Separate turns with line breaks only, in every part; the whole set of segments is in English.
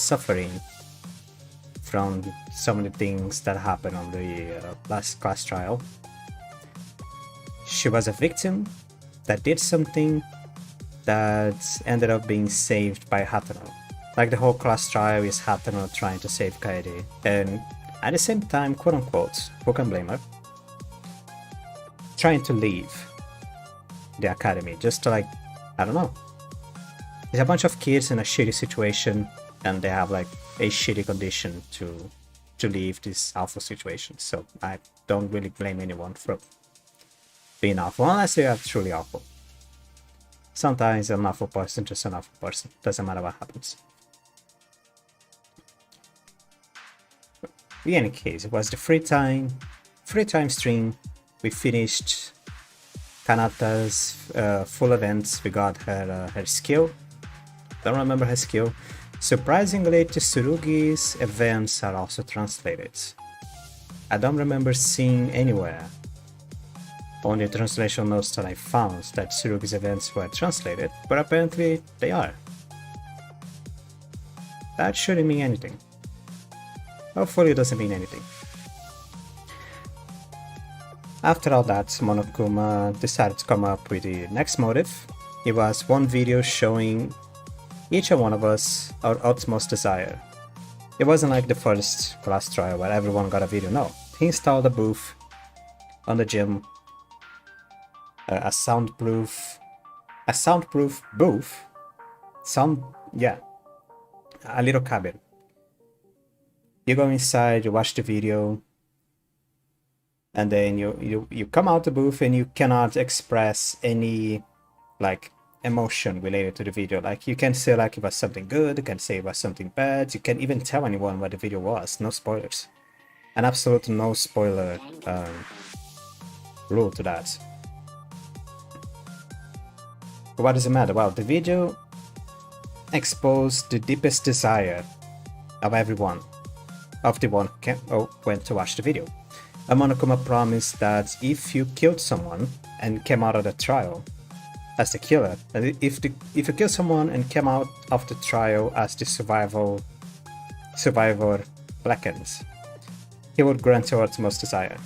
suffering from so many things that happened on the last class trial. She was a victim that did something that ended up being saved by Hatano. Like the whole class trial is Hatano trying to save Kaede, and at the same time, quote unquote, who can blame her, trying to leave the academy just to, like, I don't know. There's a bunch of kids in a shitty situation and they have like a shitty condition to leave this awful situation. So I don't really blame anyone for being awful unless they are truly awful. Sometimes an awful person just an awful person. Doesn't matter what happens. In any case, it was the free time stream. We finished Kanata's full events. We got her skill. Don't remember her skill. Surprisingly, Tsurugi's events are also translated. I don't remember seeing anywhere on the translation notes that I found that Tsurugi's events were translated, but apparently they are. That shouldn't mean anything. Hopefully it doesn't mean anything. After all that, Monokuma decided to come up with the next motive. It was one video showing each one of us our utmost desire. It wasn't like the first class trial where everyone got a video, no. He installed a booth on the gym, a soundproof booth, a little cabin. You go inside, you watch the video, and then you come out the booth and you cannot express any like emotion related to the video. Like you can say like it was something good, you can say it was something bad, you can't even tell anyone what the video was. No spoilers. An absolute no spoiler rule to that. But what does it matter? Well, the video exposed the deepest desire of everyone, of the one who went to watch the video. Monokuma promised that if you killed someone and came out of the trial as the killer, and if you kill someone and came out of the trial as the survivor blackens, he would grant your utmost desire.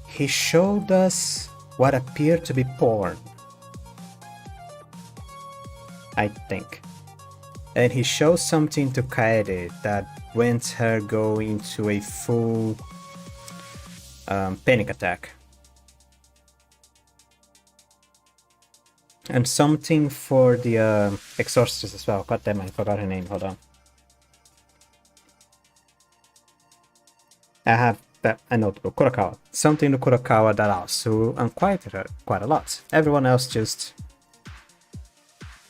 He showed us what appeared to be porn, I think. And he shows something to Kaede that went her go into a full panic attack. And something for the exorcist as well. God damn, I forgot her name, hold on. I have that, I know, Kurokawa. Something to Kurokawa that also unquieted her quite a lot. Everyone else just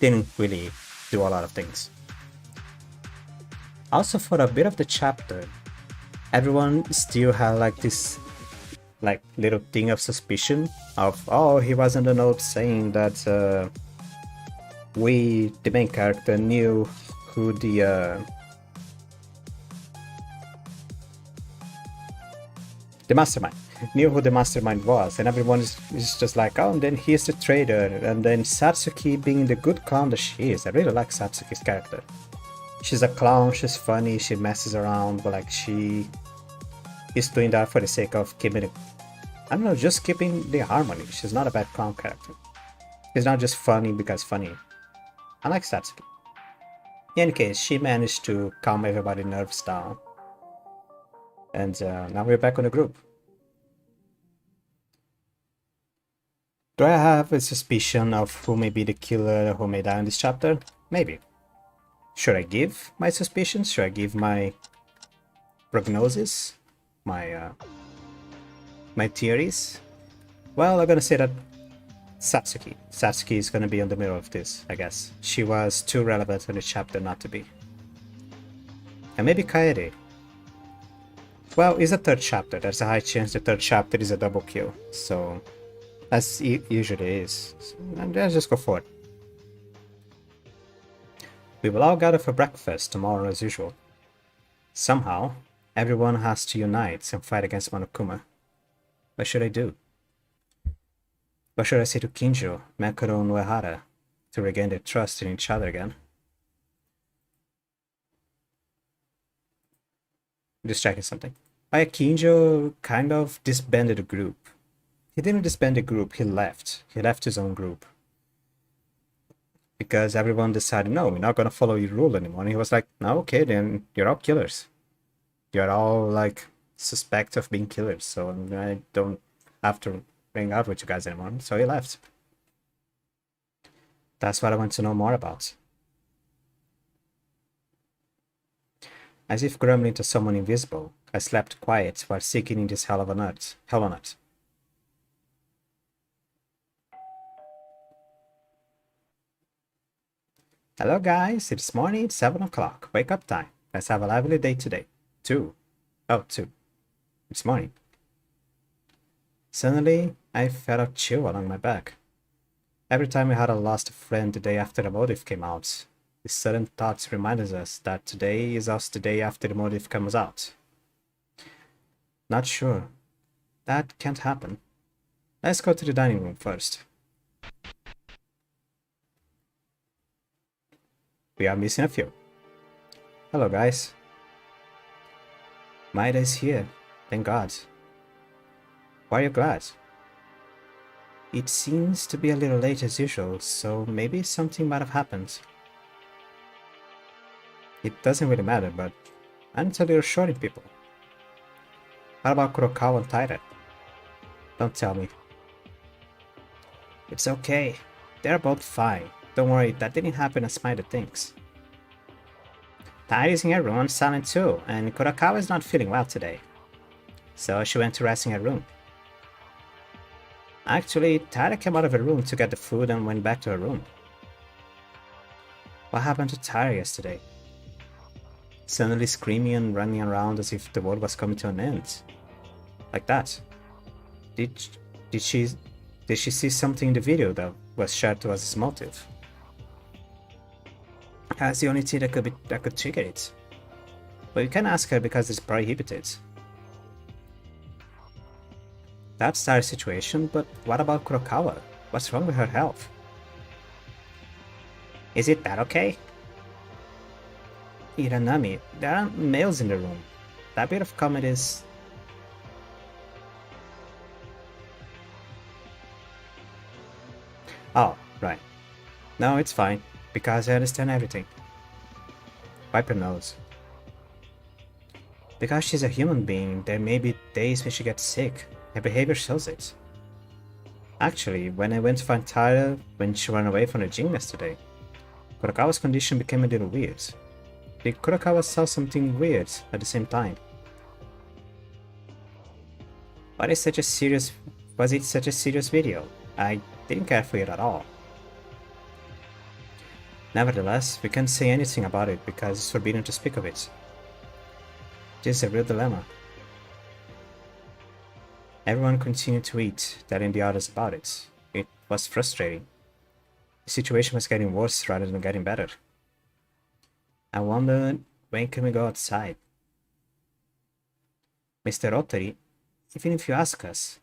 didn't really do a lot of things. Also, for a bit of the chapter, everyone still had like this like little thing of suspicion of, oh, he was in the note saying that we, the main character, knew who the mastermind, knew who the mastermind was, and everyone is just like, oh, and then here's the traitor, and then Satsuki being the good clown that she is. I really like Satsuki's character. She's a clown, she's funny, she messes around, but like she is doing that for the sake of keeping it, I don't know, just keeping the harmony. She's not a bad clown character. She's not just funny because funny. I like Satsuki. In any case, she managed to calm everybody's nerves down. And now we're back on the group. Do I have a suspicion of who may be the killer, who may die in this chapter? Maybe. Should I give my suspicions? Should I give my prognosis? My theories? Well, I'm gonna say that Satsuki. Satsuki is gonna be in the middle of this, I guess. She was too relevant in the chapter not to be. And maybe Kaede. Well, it's a third chapter. There's a high chance the third chapter is a double kill. So, as it usually is. So, let's just go for it. We will all gather for breakfast tomorrow as usual. Somehow, everyone has to unite and fight against Monokuma. What should I do? What should I say to Kinjo, Makuro, and Uehara to regain their trust in each other again? Just checking something. Kinjo kind of disbanded the group. He didn't disband the group, he left. He left his own group. Because everyone decided, no, we're not gonna follow your rule anymore. And he was like, no, okay, then you're all killers. You're all, like, suspect of being killers, so I don't have to hang out with you guys anymore. So he left. That's what I want to know more about. As if grumbling to someone invisible, I slept quiet while seeking in this hell on earth. Hello guys, it's morning, it's 7 o'clock. Wake up time. Let's have a lively day today. 2. It's morning. Suddenly, I felt a chill along my back. Every time we had lost a friend the day after the motive came out, these sudden thoughts reminded us that today is also the day after the motive comes out. Not sure. That can't happen. Let's go to the dining room first. We are missing a few. Hello guys. Maida is here, thank God. Why are you glad? It seems to be a little late as usual, so maybe something might have happened. It doesn't really matter, but I'm a little short in people. What about Kurokawa and Taira? Don't tell me. It's okay. They're both fine. Don't worry, that didn't happen as Maida thinks. Taira is in her room silent too, and Kurokawa is not feeling well today. So she went to rest in her room. Actually, Taira came out of her room to get the food and went back to her room. What happened to Taira yesterday? Suddenly screaming and running around as if the world was coming to an end. Like that. Did she see something in the video that was shared to us as motive? That's the only thing that could trigger it. But you can't ask her because it's prohibited. That's Taira's situation, but what about Kurokawa? What's wrong with her health? Is it that okay? Hiranami, there are males in the room. That bit of comment is... Oh, right. No, it's fine, because I understand everything. Wipe her nose. Because she's a human being, there may be days when she gets sick. Her behavior shows it. Actually, when I went to find Taira when she ran away from the gym yesterday, Kurokawa's condition became a little weird. Did Kurokawa saw something weird at the same time? Was it such a serious video? I didn't care for it at all. Nevertheless, we can't say anything about it because it's forbidden to speak of it. This is a real dilemma. Everyone continued to eat, telling the others about it. It was frustrating. The situation was getting worse rather than getting better. I wondered, when can we go outside? Mr. Otori, even if you ask us.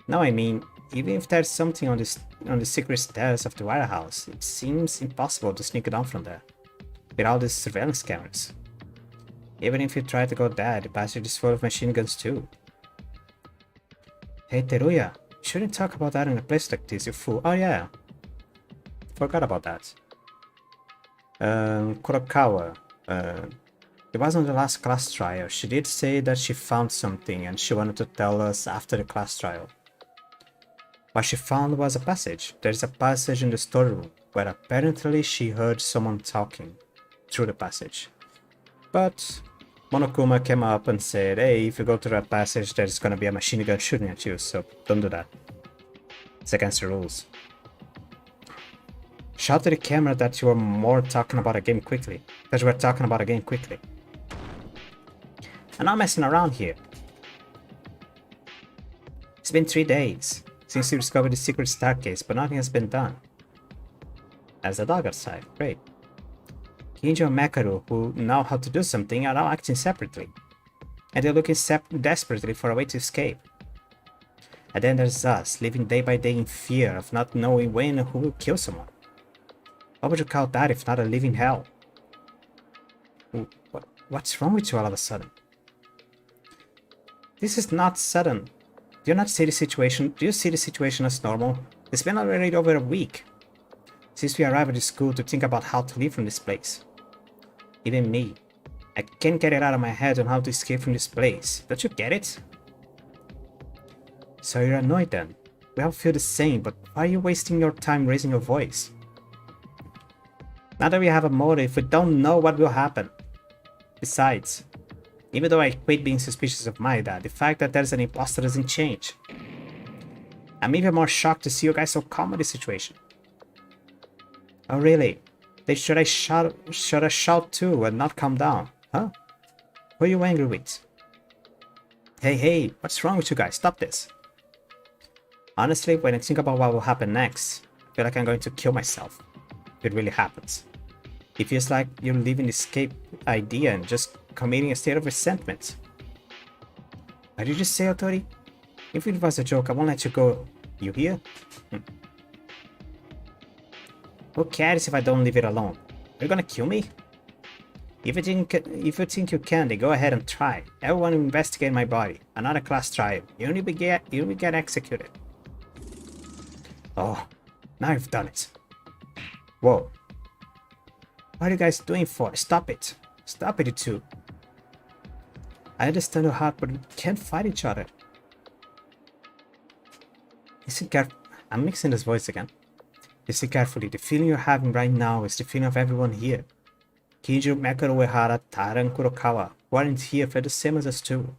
No, I mean, even if there's something on the secret stairs of the warehouse, it seems impossible to sneak down from there, with all these surveillance cameras. Even if you try to go there, the passage is full of machine guns too. Hey Teruya, you shouldn't talk about that in a place like this, you fool. Oh yeah, forgot about that. Kurokawa, it was on the last class trial. She did say that she found something and she wanted to tell us after the class trial. What she found was a passage. There's a passage in the storeroom where apparently she heard someone talking through the passage. But Monokuma came up and said, hey, if you go to that passage, there's gonna be a machine gun shooting at you, so don't do that. It's against the rules. Shout to the camera that you were talking about a game quickly. I'm not messing around here. It's been 3 days since you discovered the secret staircase, but nothing has been done. As a dog outside, great. Kinjo and Mekaru, who know how to do something, are now acting separately. And they're looking desperately for a way to escape. And then there's us, living day by day in fear of not knowing when or who will kill someone. What would you call that if not a living hell? What's wrong with you all of a sudden? This is not sudden. Do you not see the situation? Do you see the situation as normal? It's been already over a week since we arrived at the school to think about how to leave from this place. Even me. I can't get it out of my head on how to escape from this place. Don't you get it? So you're annoyed then? We all feel the same, but why are you wasting your time raising your voice? Now that we have a motive, we don't know what will happen. Besides, even though I quit being suspicious of Maeda, the fact that there's an imposter doesn't change. I'm even more shocked to see you guys so calm with the situation. Oh really? Then should I shout too and not calm down? Huh? Who are you angry with? Hey, what's wrong with you guys? Stop this. Honestly, when I think about what will happen next, I feel like I'm going to kill myself. If it really happens. It feels like you're leaving the escape idea and just committing a state of resentment. What did you say, Otori? If it was a joke, I won't let you go. You hear? Who cares if I don't leave it alone? Are you gonna kill me? If you think you can, then go ahead and try. Everyone will investigate my body. Another class trial. You only get executed. Oh, now you've done it. Whoa. What are you guys doing for? Stop it. Stop it, you two. I understand your heart, but we can't fight each other. Listen carefully. I'm mixing this voice again. Listen carefully. The feeling you're having right now is the feeling of everyone here. Kinju, Mekaro Uehara, Tara, and Kurokawa weren't here for the same as us too.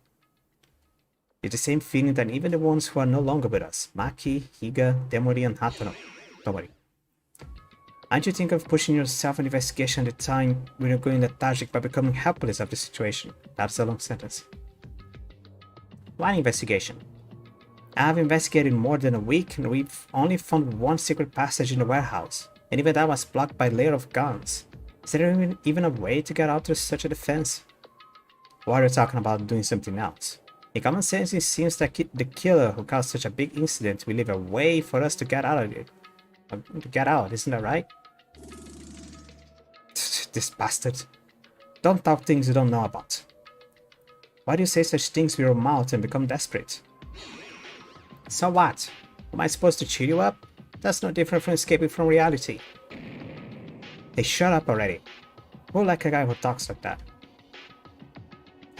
It's the same feeling that even the ones who are no longer with us, Maki, Higa, Demori, and Hatano. Don't worry. Aren't you thinking of pushing yourself in investigation at the time when you're going lethargic by becoming helpless of the situation? That's a long sentence. What investigation? I have investigated more than a week and we've only found one secret passage in the warehouse, and even that was blocked by a layer of guns. Is there even a way to get out through such a defense? Or are you talking about doing something else? In common sense, it seems that the killer who caused such a big incident will leave a way for us to get out of it. To get out, isn't that right? This bastard. Don't talk things you don't know about. Why do you say such things with your mouth and become desperate? So what? Am I supposed to cheer you up? That's no different from escaping from reality. Hey, shut up already. Who like a guy who talks like that?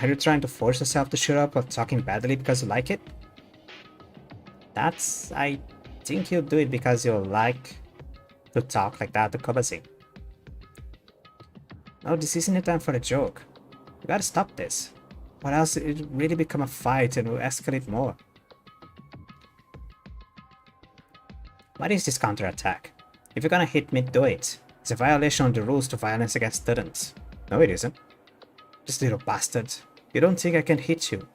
Are you trying to force yourself to shut up while talking badly because you like it? I think you do it because you like to talk like that to Kobazi. No, this isn't a time for a joke. You gotta stop this. Or else it'll really become a fight and will escalate more. What is this counterattack? If you're gonna hit me, do it. It's a violation of the rules to violence against students. No, it isn't. This little bastard. You don't think I can hit you?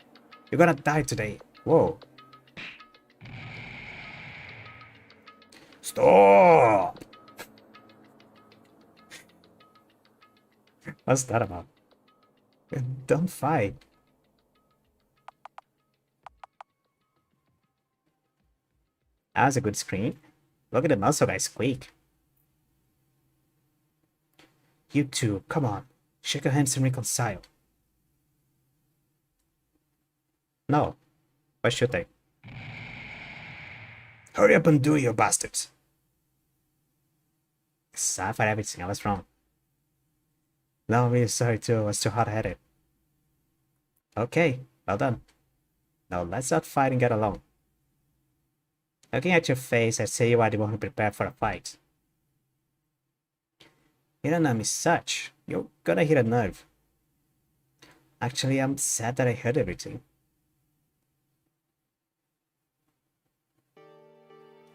You're gonna die today. Whoa. Stop! What's that about? Don't fight. That was a good scream. Look at the muscle guy squeak. You two, come on. Shake your hands and reconcile. No. Why should they? Hurry up and do it, you bastards. Sorry for everything, I was wrong. No, I'm really sorry too, I was too hot-headed. Okay, well done. Now let's not fight and get along. Looking at your face, I'd say you are the one who prepared for a fight. Hiranami such. You're gonna hit a nerve. Actually, I'm sad that I heard everything.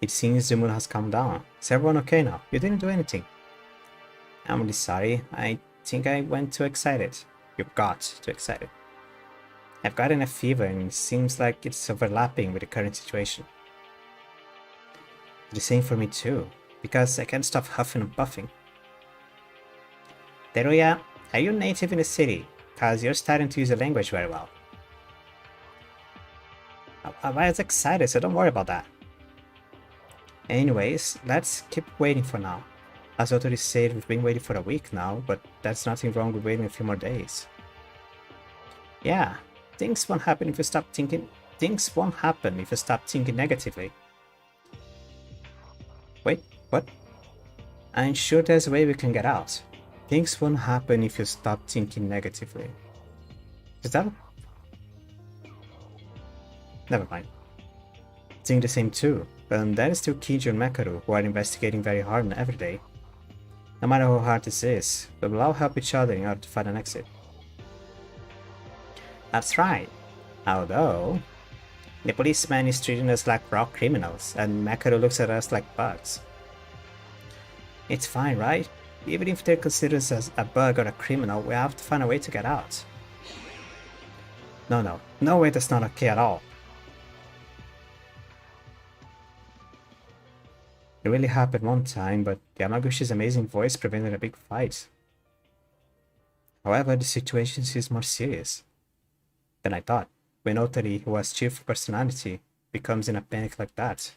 It seems the moon has calmed down. Is everyone okay now? You didn't do anything. I'm really sorry. I think I went too excited. You got too excited. I've gotten a fever and it seems like it's overlapping with the current situation. The same for me too, because I can't stop huffing and puffing. Teruya, are you native in the city? Cause you're starting to use the language very well. I was excited, so don't worry about that. Anyways, let's keep waiting for now. As Otori said, we've been waiting for a week now, but that's nothing wrong with waiting a few more days. Yeah, things won't happen if you stop thinking. Things won't happen if you stop thinking negatively. Wait, what? I'm sure there's a way we can get out. Things won't happen if you stop thinking negatively. Is that? Never mind. Think the same too, and that is still Kiji and Makaru, who are investigating very hard every day. No matter how hard this is, we will all help each other in order to find an exit. That's right. Although, the policeman is treating us like raw criminals, and Makaru looks at us like bugs. It's fine, right? Even if they consider us as a bug or a criminal, we have to find a way to get out. No way, that's not okay at all. It really happened one time, but Yamagushi's amazing voice prevented a big fight. However, the situation is more serious than I thought. When Otari, who has chief personality, becomes in a panic like that,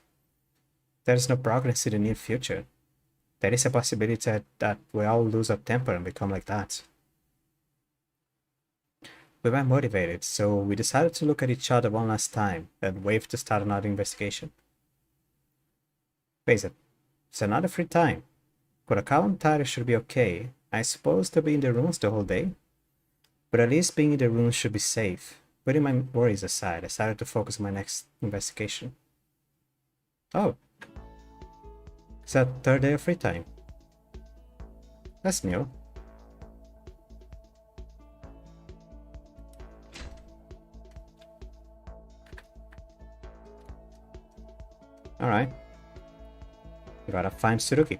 there is no progress in the near future. There is a possibility that we all lose our temper and become like that. We were motivated, so we decided to look at each other one last time and wait to start another investigation. Face it, it's another free time. Kurakawa and Tari should be okay. I suppose they'll be in the rooms the whole day, but at least being in the rooms should be safe. Putting my worries aside, I started to focus on my next investigation. Oh, it's that third day of free time. That's new. Alright. We gotta find Tsurugi.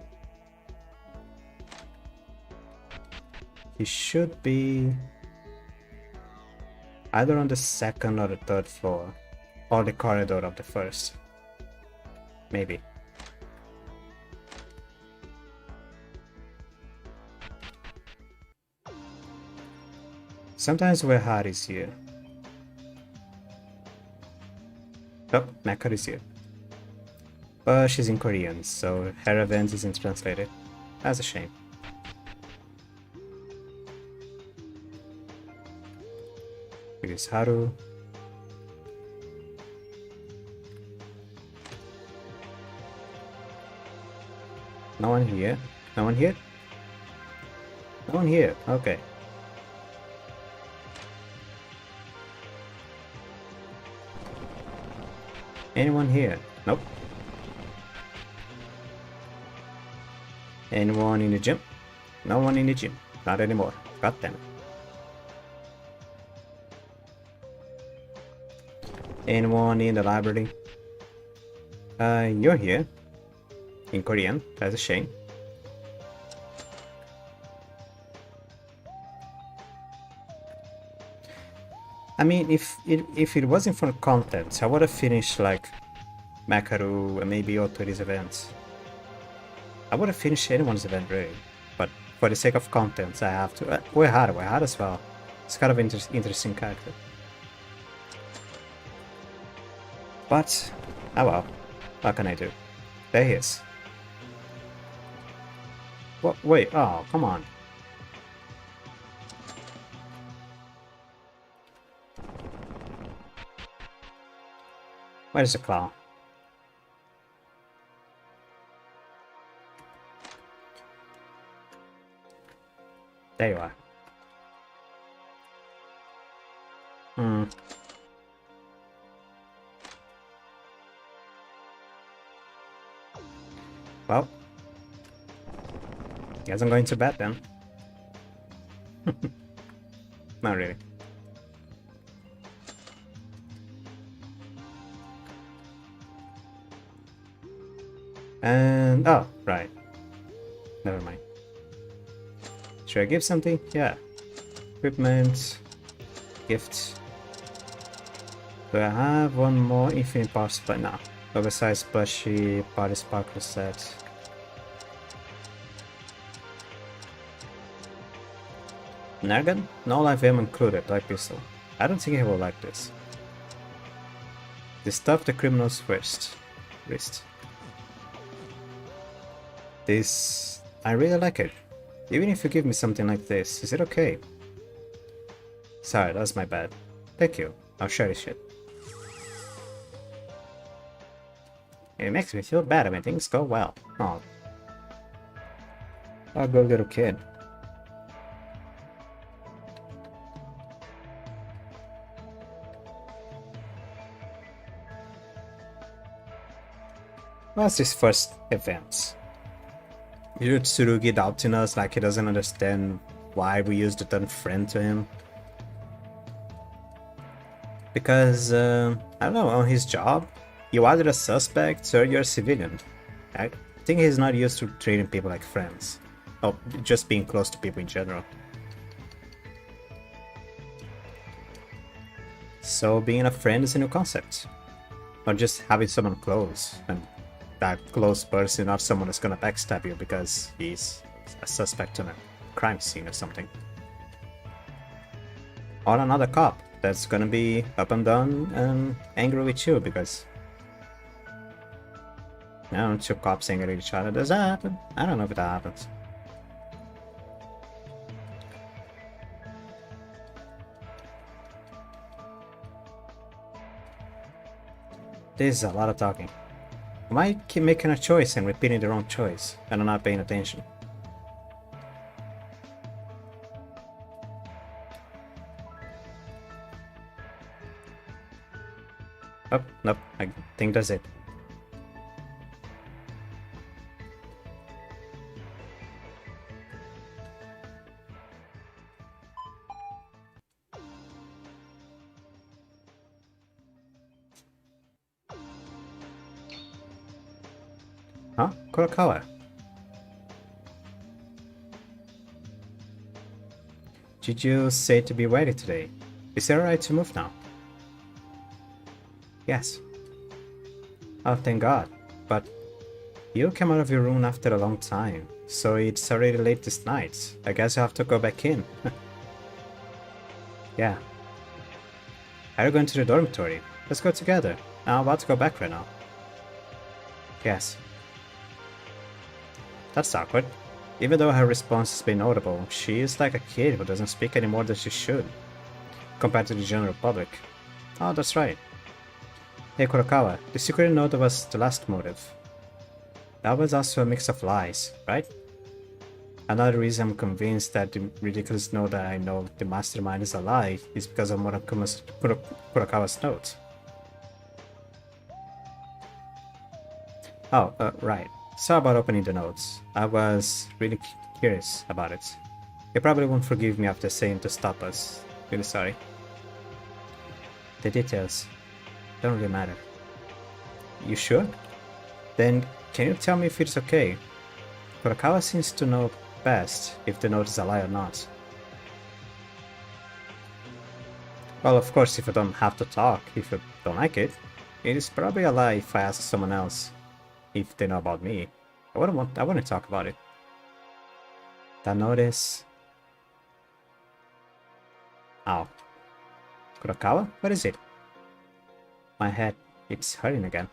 He should be either on the second or the third floor, or the corridor of the first. Maybe. Sometimes Uehara is here. Oh, Makaru is here. But she's in Korean, so her event isn't translated. That's a shame. Here's Haru. No one here? No one here? No one here, okay. Anyone here? Nope. Anyone in the gym? No one in the gym. Not anymore. God damn it. Anyone in the library? You're here. In Korean. That's a shame. I mean, if it wasn't for content, I would have finished like Makaru and maybe Otori's events. I would have finished anyone's event really, but for the sake of content, I have to. Uehara as well. It's kind of interesting character. But, oh well, what can I do? There he is. What? Wait, oh, come on. Where's the clown? There you are. Well, guess I'm going to bed then. Not really. And oh, right. Never mind. Should I give something? Yeah. Equipment. Gifts. Do I have one more infinite power supply? No. Oversized plushy party sparkler set. Nergan? No live ammo included, like pistol. I don't think he will like this. The stuff the criminals wrist. This... I really like it. Even if you give me something like this, is it okay? Sorry, that's my bad. Thank you. I'll cherish it. It makes me feel better when things go well. Oh. Oh, good little kid. What's this first event? Tsurugi doubting us like he doesn't understand why we used the term friend to him. Because, I don't know, on his job, you either a suspect or you're a civilian. I think he's not used to treating people like friends. Or just being close to people in general. So being a friend is a new concept. Or just having someone close, and that close person, not someone that's gonna backstab you because he's a suspect on a crime scene or something. Or another cop that's gonna be up and down and angry with you because, you know, two cops angry with each other. Does that happen? I don't know if that happens. This is a lot of talking. I might keep making a choice and repeating the wrong choice, and I'm not paying attention. Oh, nope, I think that's it. Huh? Kurokawa? Did you say to be ready today? Is it alright to move now? Yes. Oh, thank God. But you came out of your room after a long time, so it's already late this night. I guess you have to go back in. Yeah. Are you going to the dormitory? Let's go together. I'm about to go back right now. Yes. That's awkward. Even though her response has been notable, she is like a kid who doesn't speak any more than she should, compared to the general public. Oh, that's right. Hey Kurokawa, the secret note was the last motive. That was also a mix of lies, right? Another reason I'm convinced that the ridiculous note that I know the mastermind is a lie is because of Kurokawa's note. Oh, right. Sorry about opening the notes. I was really curious about it. You probably won't forgive me after saying to stop us. Really sorry. The details don't really matter. You sure? Then can you tell me if it's okay? Kurokawa seems to know best if the note is a lie or not. Well, of course, if I don't have to talk, if you don't like it, it is probably a lie if I ask someone else. If they know about me, I want to talk about it. That notice. Ow. Kurokawa? What is it? My head, it's hurting again.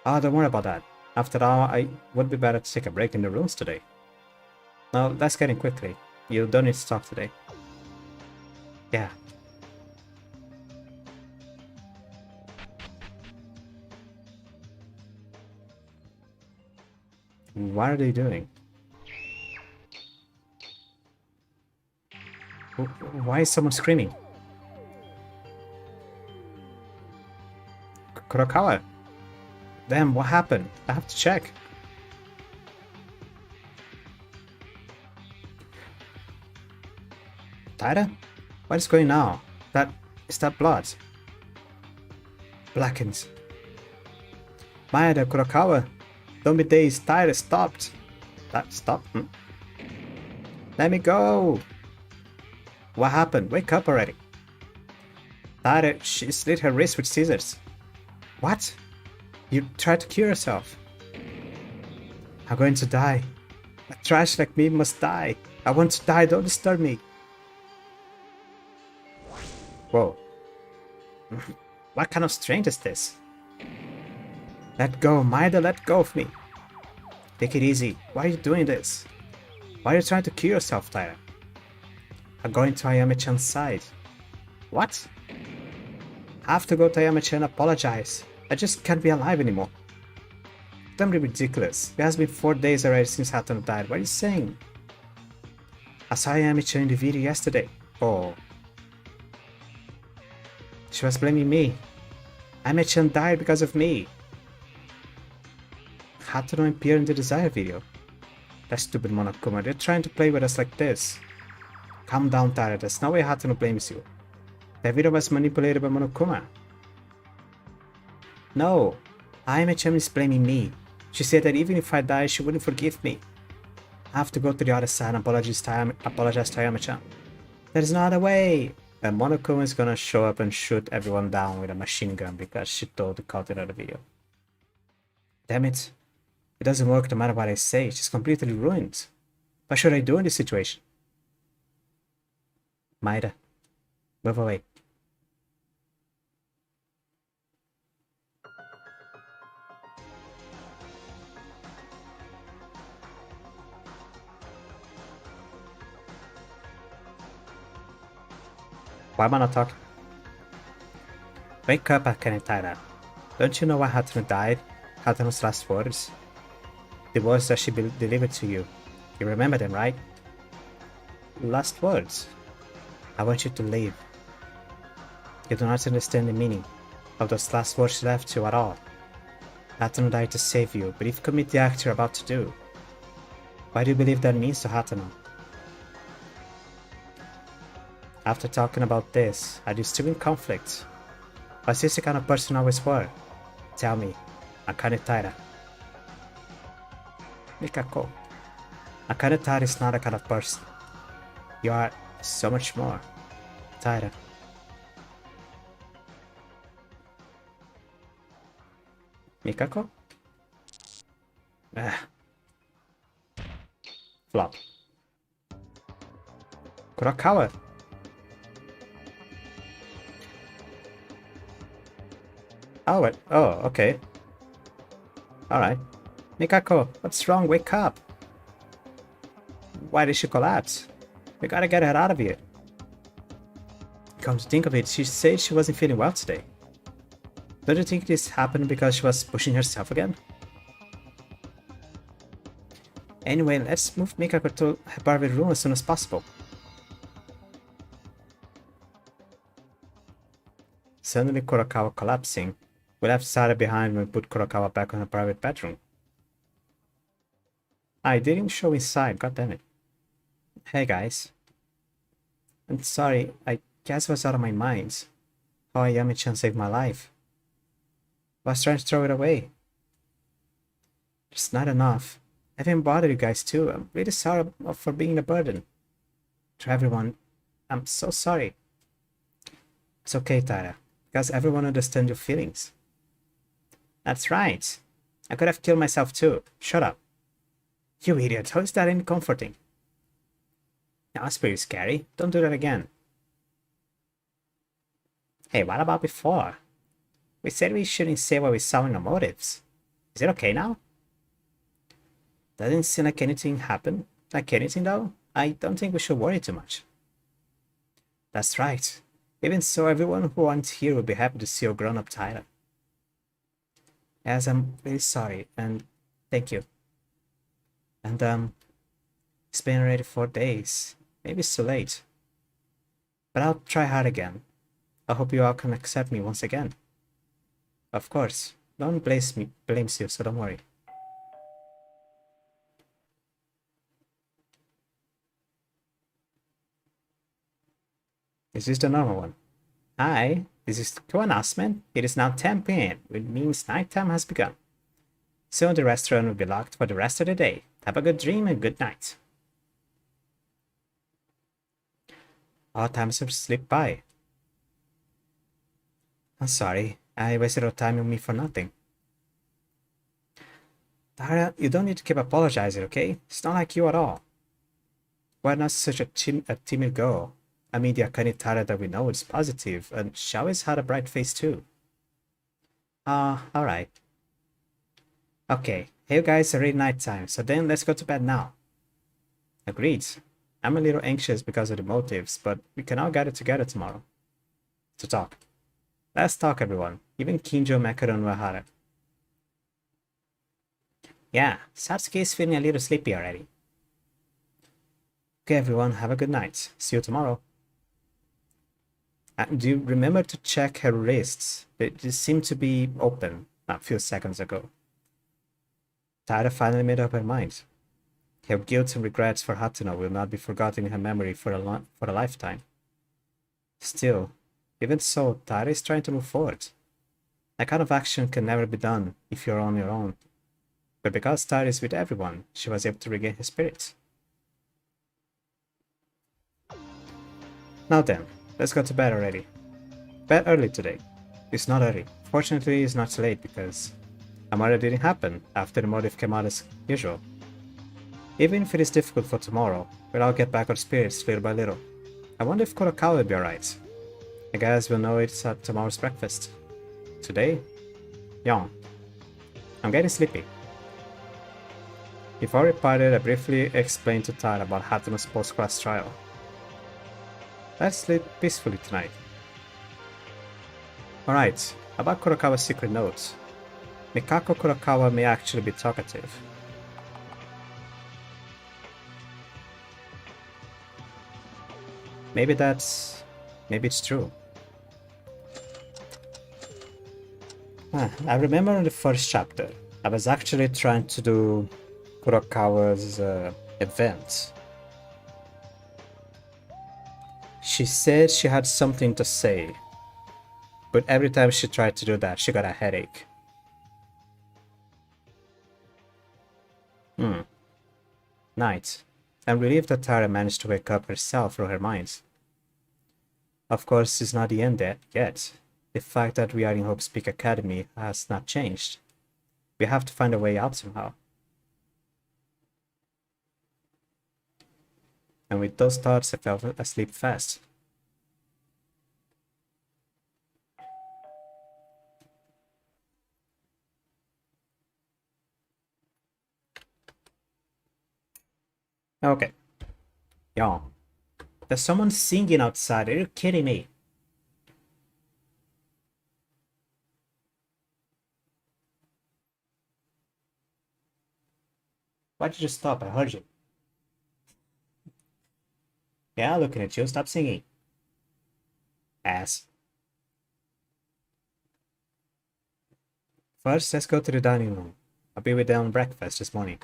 Oh, don't worry about that. After all, I would be better to take a break in the rooms today. Now, let's get in quickly. You don't need to talk today. Yeah. What are they doing? Why is someone screaming? Kurokawa! Damn, what happened? I have to check. Taira? What is going on? Is that blood? Blackens. Maeda, Kurokawa! Don't be dazed, Taira stopped! That stopped? Let me go! What happened? Wake up already! Taira, she slit her wrist with scissors. What? You tried to kill yourself. I'm going to die. A trash like me must die. I want to die, don't disturb me. Whoa. What kind of strength is this? Let go, Maeda, let go of me. Take it easy. Why are you doing this? Why are you trying to kill yourself, Taira? I'm going to Ayame-chan's side. What? I have to go to Yamacha and apologize. I just can't be alive anymore. Don't be ridiculous. It has been 4 days already since Hatano died. What are you saying? I saw Yamacha in the video yesterday. Oh. She was blaming me. Yamacha died because of me. Hatano appeared in the Desire video. That stupid Monokuma, they're trying to play with us like this. Calm down, Tara, there's no way Hatano blames you. That video was manipulated by Monokuma. No, Ayame-chan is blaming me. She said that even if I die, she wouldn't forgive me. I have to go to the other side and apologize to Ayame-chan. There's no other way. And Monokuma is gonna show up and shoot everyone down with a machine gun because she told the cult in the video. Damn it. It doesn't work no matter what I say, she's completely ruined. What should I do in this situation? Maida, move away. Why am I not talking? Wake up, Akane Taira. Don't you know why Hatano died? Hatano's last words? The words that she delivered to you. You remember them, right? Last words. I want you to leave. You do not understand the meaning of those last words she left you at all. Hatano died to save you, but if you commit the act you're about to do, what do you believe that means to Hatano? After talking about this, are you still in conflict? Was this the kind of person you always were? Tell me, Akane Taira. Mikako, Akane Taira is not a kind of person. You are so much more, Taira. Mikako? Flop. Kurakawa. Oh, okay. Alright. Mikako, what's wrong? Wake up! Why did she collapse? We gotta get her out of here. Come to think of it, she said she wasn't feeling well today. Don't you think this happened because she was pushing herself again? Anyway, let's move Mikako to her private room as soon as possible. Suddenly Kurakawa collapsing. We left Sara behind when we put Kurakawa back on her private bedroom. I didn't show inside, goddammit. Hey guys. I'm sorry, I guess I was out of my mind. How Ayame-chan saved my life. I was trying to throw it away. It's not enough. I haven't bothered you guys too. I'm really sorry for being a burden. To everyone, I'm so sorry. It's okay, Tara, because everyone understands your feelings. That's right. I could have killed myself too. Shut up. You idiot, how is that any comforting? That's pretty scary. Don't do that again. Hey, what about before? We said we shouldn't say what we saw in our motives. Is it okay now? Doesn't seem like anything happened. Like anything though? I don't think we should worry too much. That's right. Even so, everyone who wants here will be happy to see your grown-up Tyler. Yes, I'm really sorry, and thank you. And it's been already 4 days. Maybe it's too late. But I'll try hard again. I hope you all can accept me once again. Of course, no one blames you, so don't worry. Is this the normal one? Hi, this is the announcement. It is now 10 p.m., which means nighttime has begun. Soon the restaurant will be locked for the rest of the day. Have a good dream and good night. All times have slipped by. I'm sorry, I wasted your time on me for nothing. Tara, you don't need to keep apologizing, okay? It's not like you at all. We're not such a timid girl. I mean, the Akane Tara that we know is positive, and she always had a bright face too. Alright. Okay, hey you guys, it's already nighttime, so then let's go to bed now. Agreed. I'm a little anxious because of the motives, but we can all gather together tomorrow. to talk. Let's talk, everyone. Even Kinjo Macaron Wahara. Yeah, Satsuki is feeling a little sleepy already. Okay, everyone, have a good night. See you tomorrow. Do you remember to check her wrists? They just seemed to be open a few seconds ago. Taira finally made up her mind. Her guilt and regrets for Hatano will not be forgotten in her memory for a lifetime. Still, even so, Taira is trying to move forward. That kind of action can never be done if you're on your own. But because Taira is with everyone, she was able to regain her spirits. Now then, let's go to bed already. Bed early today. It's not early. Fortunately, it's not late because a murder didn't happen after the motive came out as usual. Even if it is difficult for tomorrow, we'll all get back our spirits little by little. I wonder if Kurokawa will be alright. I guess we'll know it at tomorrow's breakfast. Today? Yawn. I'm getting sleepy. Before we parted, I briefly explained to Taira about Hatano's post-class trial. Let's sleep peacefully tonight. Alright, about Kurokawa's secret notes. Mikako Kurokawa may actually be talkative. Maybe it's true. I remember in the first chapter, I was actually trying to do Kurokawa's event. She said she had something to say, but every time she tried to do that, she got a headache. Night. I'm relieved that Taira managed to wake up herself from her mind. Of course, it's not the end yet. The fact that we are in Hope Speak Academy has not changed. We have to find a way out somehow. And with those thoughts, I fell asleep fast. Okay. Yo. There's someone singing outside. Are you kidding me? Why did you stop? I heard you. Yeah, looking at you. Stop singing. Ass. First, let's go to the dining room. I'll be with them on breakfast this morning.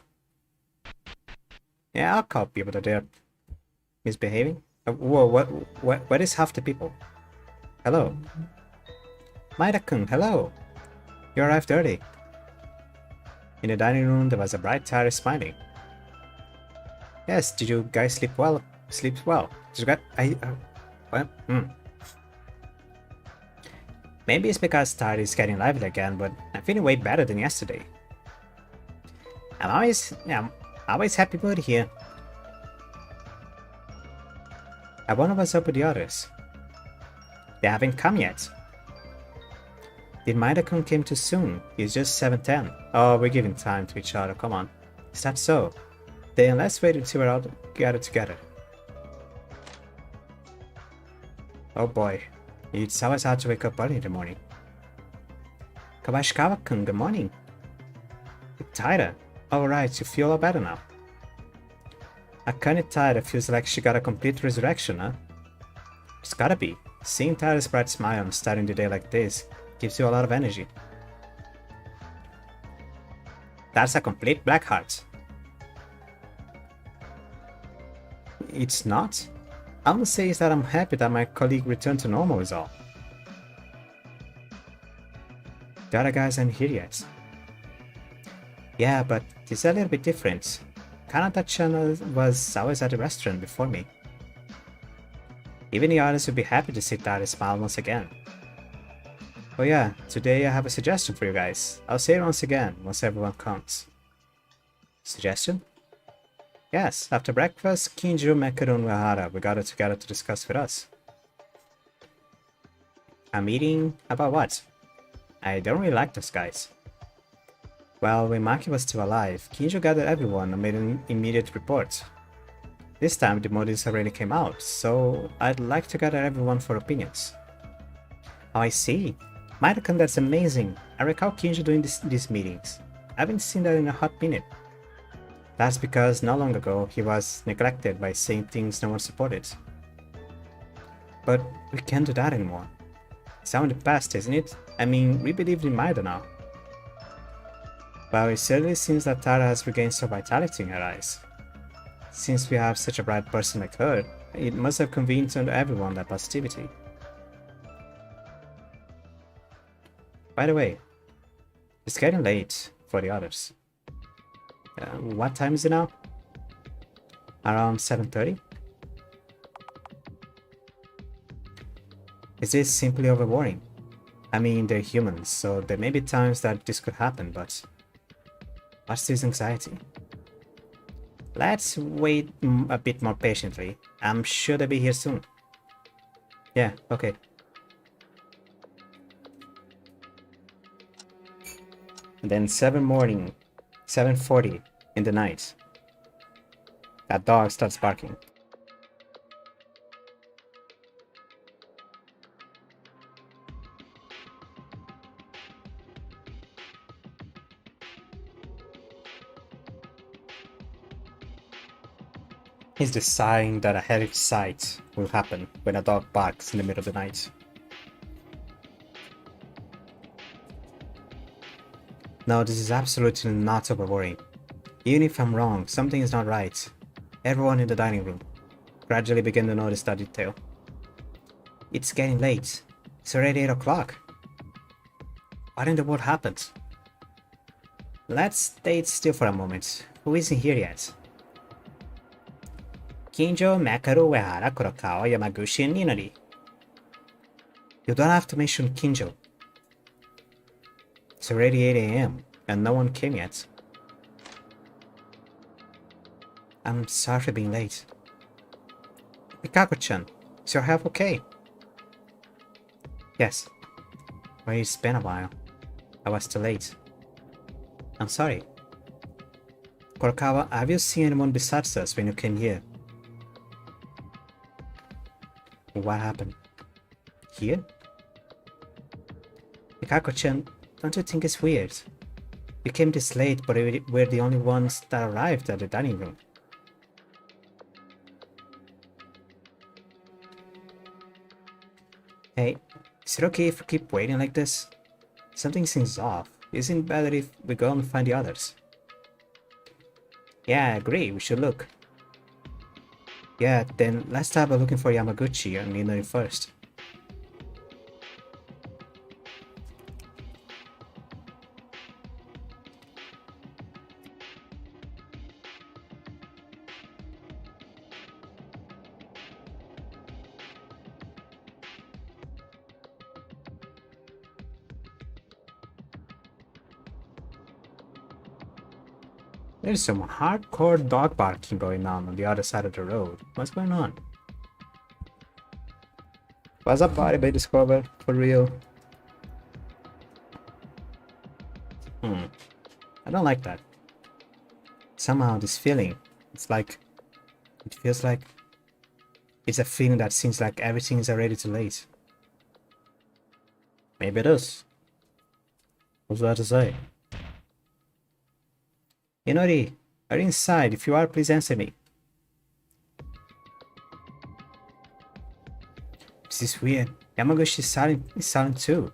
Yeah, I'll call people that they're misbehaving. Whoa, what is half the people? Hello. Maida-kun, hello. You arrived early. In the dining room, there was a bright Taira smiling. Yes, did you guys sleep well? Sleep well? Did you guys... what? Maybe it's because Taira is getting lively again, but I'm feeling way better than yesterday. I'm always happy mood here. I wonder what's up with the others. They haven't come yet. Did Maida-kun came too soon? It's just 7:10. Oh, we're giving time to each other, come on. Is that so? Then let's wait until we're all gathered together. Oh boy, it's always hard to wake up early in the morning. Kawashikawa-kun, good morning. Taira. Alright, you feel a lot better now. Akane Taira feels like she got a complete resurrection, huh? It's gotta be. Seeing Taira's bright smile and starting the day like this gives you a lot of energy. That's a complete black heart. It's not? I would say is that I'm happy that my colleague returned to normal is all. The other guys aren't here yet. Yeah, but it's a little bit different. Kanata-chan was always at the restaurant before me. Even the others would be happy to see Taira smile once again. Oh yeah, today I have a suggestion for you guys. I'll say it once again, once everyone comes. Suggestion? Yes, after breakfast, Kinjiro, Mekaru, and Uehara we gathered together to discuss with us. A meeting? About what? I don't really like those guys. Well, when Maki was still alive, Kinjo gathered everyone and made an immediate report. This time the motives already came out, so I'd like to gather everyone for opinions. Oh, I see. Mitakan, that's amazing. I recall Kinjo doing these meetings. I haven't seen that in a hot minute. That's because not long ago he was neglected by saying things no one supported. But we can't do that anymore. It's now in the past, isn't it? I mean, we believed in Maida now. Well, it certainly seems that Tara has regained some vitality in her eyes. Since we have such a bright person like her, it must have conveyed to everyone that positivity. By the way, it's getting late for the others. What time is it now? Around 7:30? Is this simply overworrying? I mean, they're humans, so there may be times that this could happen, but what's this anxiety? Let's wait a bit more patiently. I'm sure they'll be here soon. Yeah, okay. And then 7:40 in the night. That dog starts barking. He's deciding that a horrific sight will happen when a dog barks in the middle of the night. No, this is absolutely not overworrying. Even if I'm wrong, something is not right. Everyone in the dining room gradually began to notice that detail. It's getting late. It's already 8 o'clock. What in the world happened? Let's stay still for a moment. Who isn't here yet? Kinjo, Makaru, Uehara, Kurokawa, Yamaguchi, and Ninori. You don't have to mention Kinjo. It's already 8 AM and no one came yet. I'm sorry for being late. Mikako-chan, is your health okay? Yes. Well, it's been a while. I was too late. I'm sorry. Kurokawa, have you seen anyone besides us when you came here? What happened? Here? Mikako-chan, don't you think it's weird? We came this late, but we're the only ones that arrived at the dining room. Hey, is it okay if we keep waiting like this? Something seems off. Isn't it better if we go and find the others? Yeah, I agree, we should look. Yeah, then let's start by looking for Yamaguchi and Ninori first. There's some hardcore dog barking going on the other side of the road. What's going on? Was a body they discovered? For real? I don't like that. Somehow this feeling, it feels like it's a feeling that seems like everything is already too late. Maybe it is. What's that to say? Inori, are you inside? If you are, please answer me. This is weird. Yamaguchi is silent too.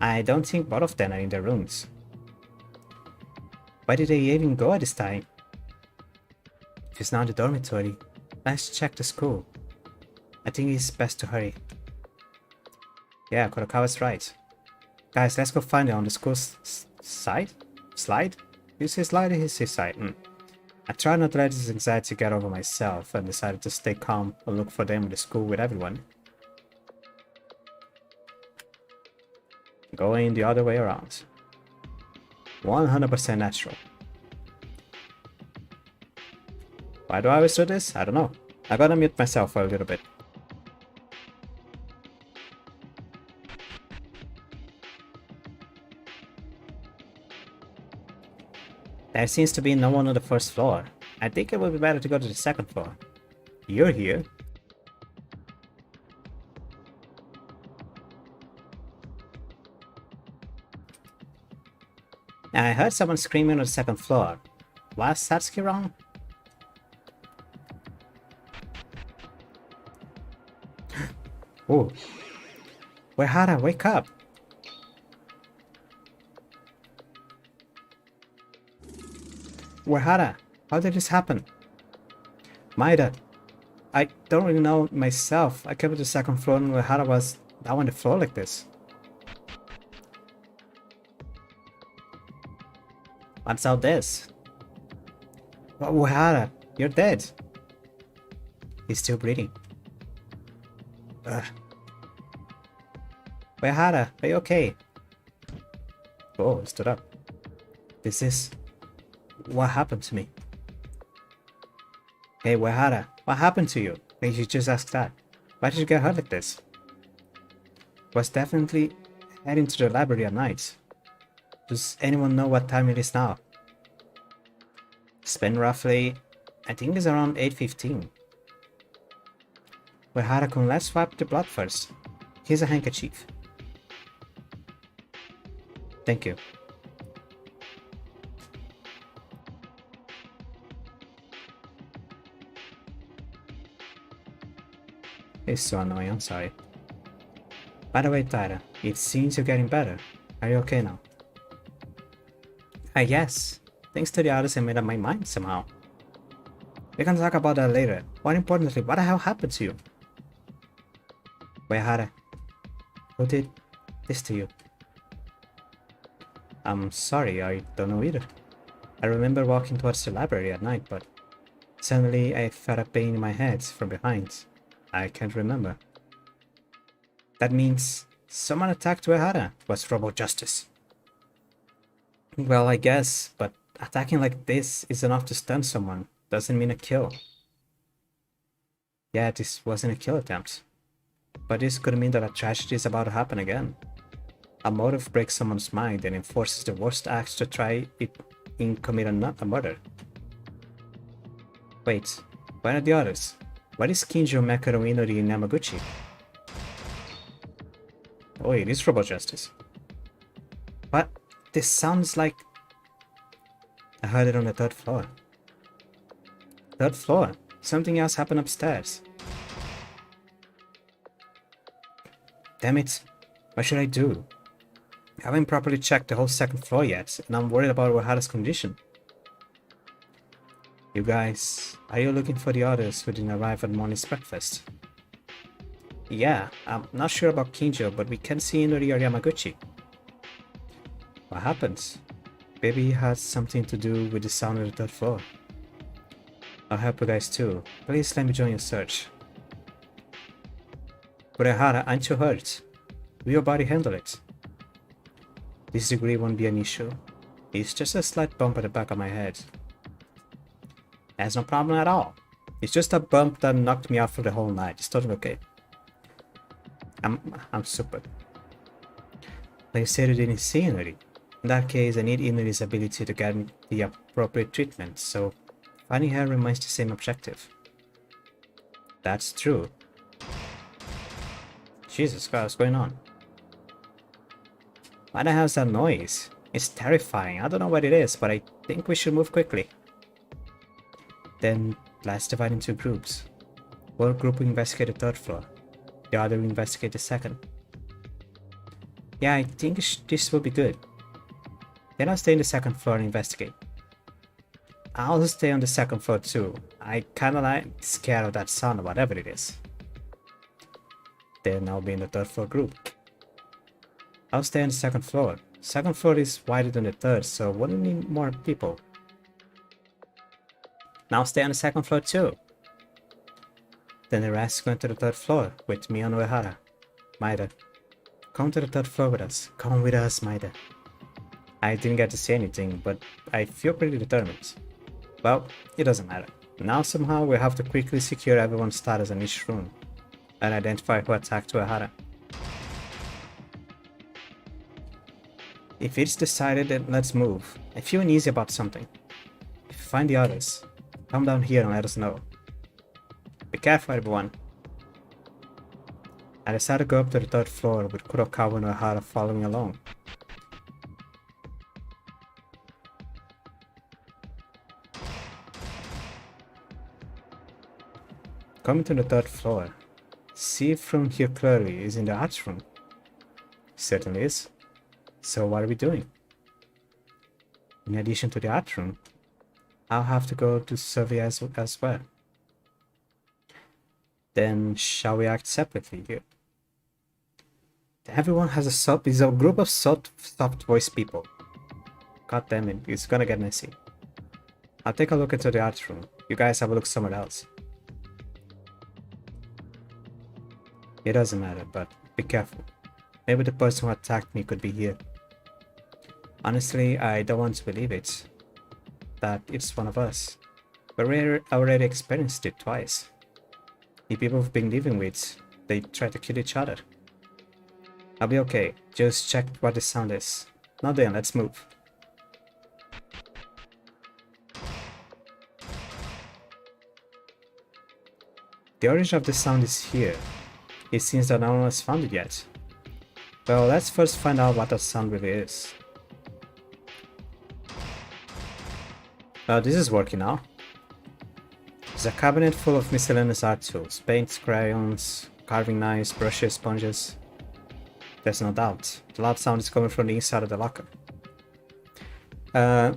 I don't think both of them are in their rooms. Why did they even go at this time? If it's not the dormitory, let's check the school. I think it's best to hurry. Yeah, Kurokawa's right. Guys, let's go find it on the school's side? Slide? You say slide or you say side? I tried not to let this anxiety get over myself and decided to stay calm and look for them in the school with everyone. Going the other way around. 100% natural. Why do I always do this? I don't know. I gotta mute myself for a little bit. There seems to be no one on the first floor. I think it would be better to go to the second floor. You're here. I heard someone screaming on the second floor. Was Satsuki wrong? Oh. Uehara, wake up! Uehara, how did this happen? Maida, I don't really know myself. I came to the second floor and Uehara was down on the floor like this. What's all this? Uehara, you're dead. He's still breathing. Uehara, are you okay? Oh, he stood up. This is... What happened to me? Hey, Uehara, what happened to you? Did you just ask that? Why did you get hurt like this? Was definitely heading to the library at night. Does anyone know what time it is now? It's been roughly... I think it's around 8:15. Uehara-kun, let's wipe the blood first. Here's a handkerchief. Thank you. It's so annoying, I'm sorry. By the way, Tyra, it seems you're getting better. Are you okay now? Yes. Thanks to the others, I made up my mind somehow. We can talk about that later. More importantly, what the hell happened to you? Uehara, who did this to you? I'm sorry, I don't know either. I remember walking towards the library at night, but suddenly I felt a pain in my head from behind. I can't remember. That means someone attacked Uehara. Was Robo Justice. Well, I guess, but attacking like this is enough to stun someone. Doesn't mean a kill. Yeah, this wasn't a kill attempt. But this could mean that a tragedy is about to happen again. A motive breaks someone's mind and enforces the worst acts to try it in commit a murder. Wait, where are the others? What is Kinjo, Mekaro, Inori, and Yamaguchi? Oh, it is Robo Justice. What? This sounds like... I heard it on the third floor. Third floor? Something else happened upstairs. Damn it. What should I do? I haven't properly checked the whole second floor yet, and I'm worried about Uehara's condition. You guys, are you looking for the others who didn't arrive at morning's breakfast? Yeah, I'm not sure about Kinjo, but we can see Inori or Yamaguchi. What happened? Maybe it has something to do with the sound of the third floor. I'll help you guys too. Please let me join your search. Uehara, aren't you hurt? Will your body handle it? This degree won't be an issue. It's just a slight bump at the back of my head. That's no problem at all. It's just a bump that knocked me out for the whole night. It's totally okay. I'm super. But you said you didn't see Inori. In that case, I need Inori's ability to get the appropriate treatment, so finding her remains the same objective. That's true. Jesus Christ, what's going on? What the hell is that noise? It's terrifying. I don't know what it is, but I think we should move quickly. Then, let's divide into groups. One group will investigate the third floor. The other will investigate the second. Yeah, I think this will be good. Then I'll stay in the second floor and investigate. I'll stay on the second floor too. I kinda like scared of that sound or whatever it is. Then I'll be in the third floor group. I'll stay on the second floor. Second floor is wider than the third, so wouldn't need more people. Now I'll stay on the second floor too. Then the rest go to the third floor with me and Uehara. Maida, come to the third floor with us. Come with us, Maida. I didn't get to say anything, but I feel pretty determined. Well, it doesn't matter. Now somehow we have to quickly secure everyone's status in each room and identify who attacked Uehara. If it's decided, then let's move. I feel uneasy about something. If you find the others, come down here and let us know. Be careful, everyone. I decided to go up to the third floor with Kurokawa and Uehara following along. Coming to the third floor. See from here clearly is in the arts room. Certainly is. So what are we doing? In addition to the art room, I'll have to go to survey as well. Then shall we act separately here? Everyone has is a group of soft voice people. God damn it, it's gonna get messy. I'll take a look into the art room. You guys have a look somewhere else. It doesn't matter, but be careful. Maybe the person who attacked me could be here. Honestly, I don't want to believe it. That it's one of us. But we already experienced it twice. The people we've been living with, they try to kill each other. I'll be okay. Just check what the sound is. Now then, let's move. The origin of the sound is here. It seems that no one has found it yet. Well, let's first find out what that sound really is. Well, this is working now. There's a cabinet full of miscellaneous art tools. Paints, crayons, carving knives, brushes, sponges. There's no doubt. The loud sound is coming from the inside of the locker. On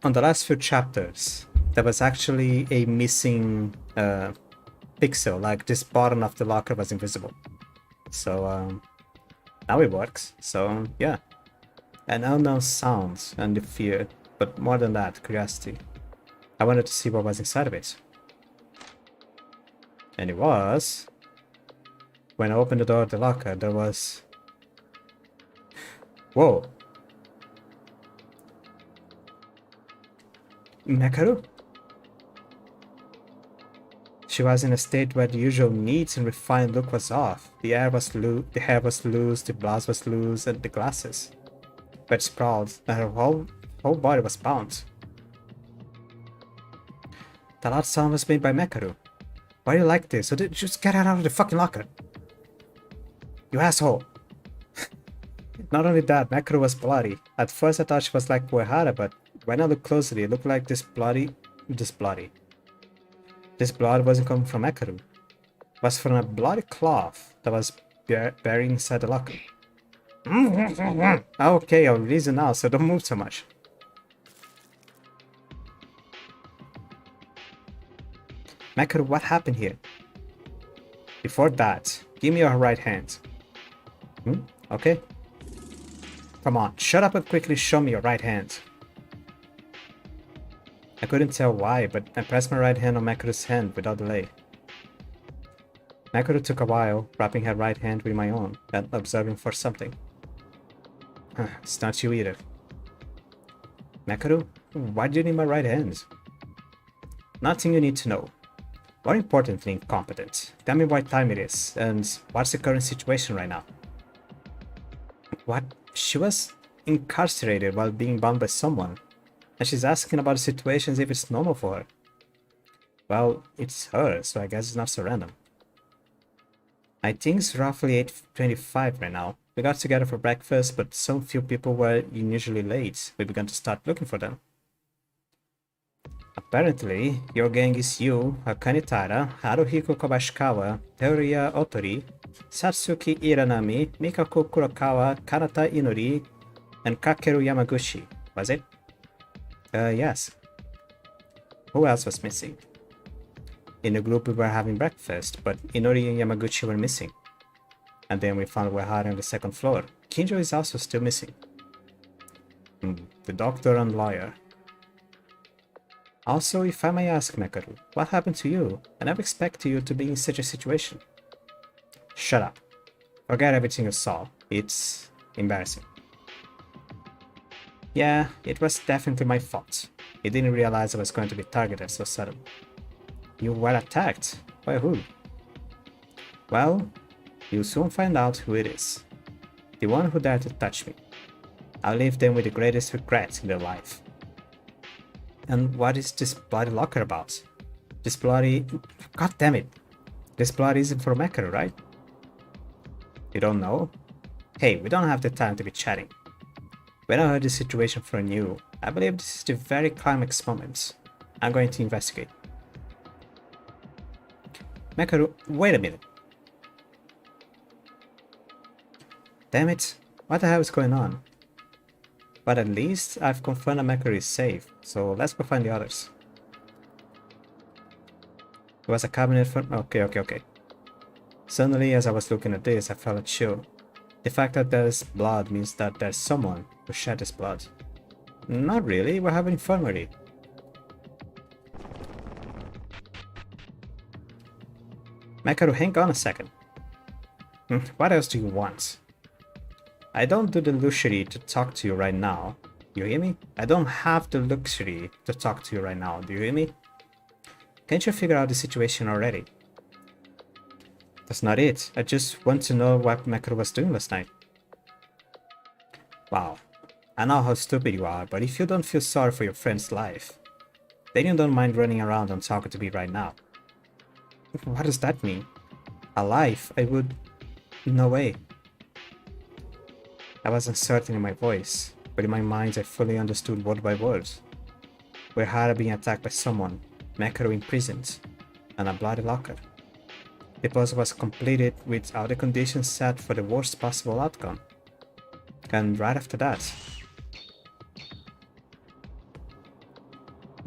the last few chapters, there was actually a missing pixel, like this bottom of the locker was invisible. So now it works. So yeah, an unknown sound and the fear, but more than that, curiosity. I wanted to see what was inside of it. And it was... When I opened the door of the locker, there was... Whoa! Mekaru? She was in a state where the usual neat and refined look was off. The hair was loose, the blouse was loose, and the glasses were sprawled, and her whole body was bound. The loud sound was made by Mekaru. Why do you like this? So just get her out of the fucking locker! You asshole! Not only that, Mekaru was bloody. At first I thought she was like Uehara, but when I looked closely, it looked like this blood wasn't coming from Mekaru. It was from a bloody cloth that was buried inside the locker. Okay, I'll release it now, so don't move so much. Mekaru, what happened here? Before that, give me your right hand. Okay. Come on, shut up and quickly show me your right hand. I couldn't tell why, but I pressed my right hand on Mekaru's hand without delay. Mekaru took a while, wrapping her right hand with my own, and observing for something. It's not you either. Mekaru, why do you need my right hand? Nothing you need to know. More importantly, incompetent. Tell me what time it is, and what's the current situation right now? What? She was incarcerated while being bound by someone, and she's asking about the situations if it's normal for her. Well, it's her, so I guess it's not so random. I think it's roughly 8:25 right now. We got together for breakfast, but so few people were unusually late. We began to start looking for them. Apparently, your gang is you, Akane Tara, Haruhiko Kobashikawa, Teruya Otori, Satsuki Iranami, Mikako Kurokawa, Kanata Inori, and Kakeru Yamaguchi, was it? Yes. Who else was missing? In the group we were having breakfast, but Inori and Yamaguchi were missing. And then we found Uehara on the second floor. Kinjo is also still missing. The doctor and lawyer. Also, if I may ask, Mekaru, what happened to you? I never expected you to be in such a situation. Shut up. Forget everything you saw. It's embarrassing. Yeah, it was definitely my fault. I didn't realize I was going to be targeted so sudden. You were attacked? By who? Well, you'll soon find out who it is. The one who dared to touch me. I'll leave them with the greatest regret in their life. And what is this bloody locker about? This bloody... God damn it! This blood isn't for Mekaru, right? You don't know? Hey, we don't have the time to be chatting. When I heard this situation from you, I believe this is the very climax moment. I'm going to investigate. Mekaru, wait a minute. Damn it, what the hell is going on? But at least I've confirmed that Mekaru is safe, so let's go find the others. There was a cabinet for... Okay. Suddenly, as I was looking at this, I felt a chill. The fact that there is blood means that there's someone who shed his blood. Not really, we have an infirmary. Mekaru, hang on a second. What else do you want? I don't do the luxury to talk to you right now. You hear me? I don't have the luxury to talk to you right now. Do you hear me? Can't you figure out the situation already? That's not it. I just want to know what Mekaru was doing last night. Wow. I know how stupid you are, but if you don't feel sorry for your friend's life, then you don't mind running around and talking to me right now. What does that mean? Alive? I would... No way. I was uncertain in my voice, but in my mind I fully understood word by word. We're Hara being attacked by someone, Mekaru imprisoned, and a bloody locker. The puzzle was completed with all the conditions set for the worst possible outcome. And right after that...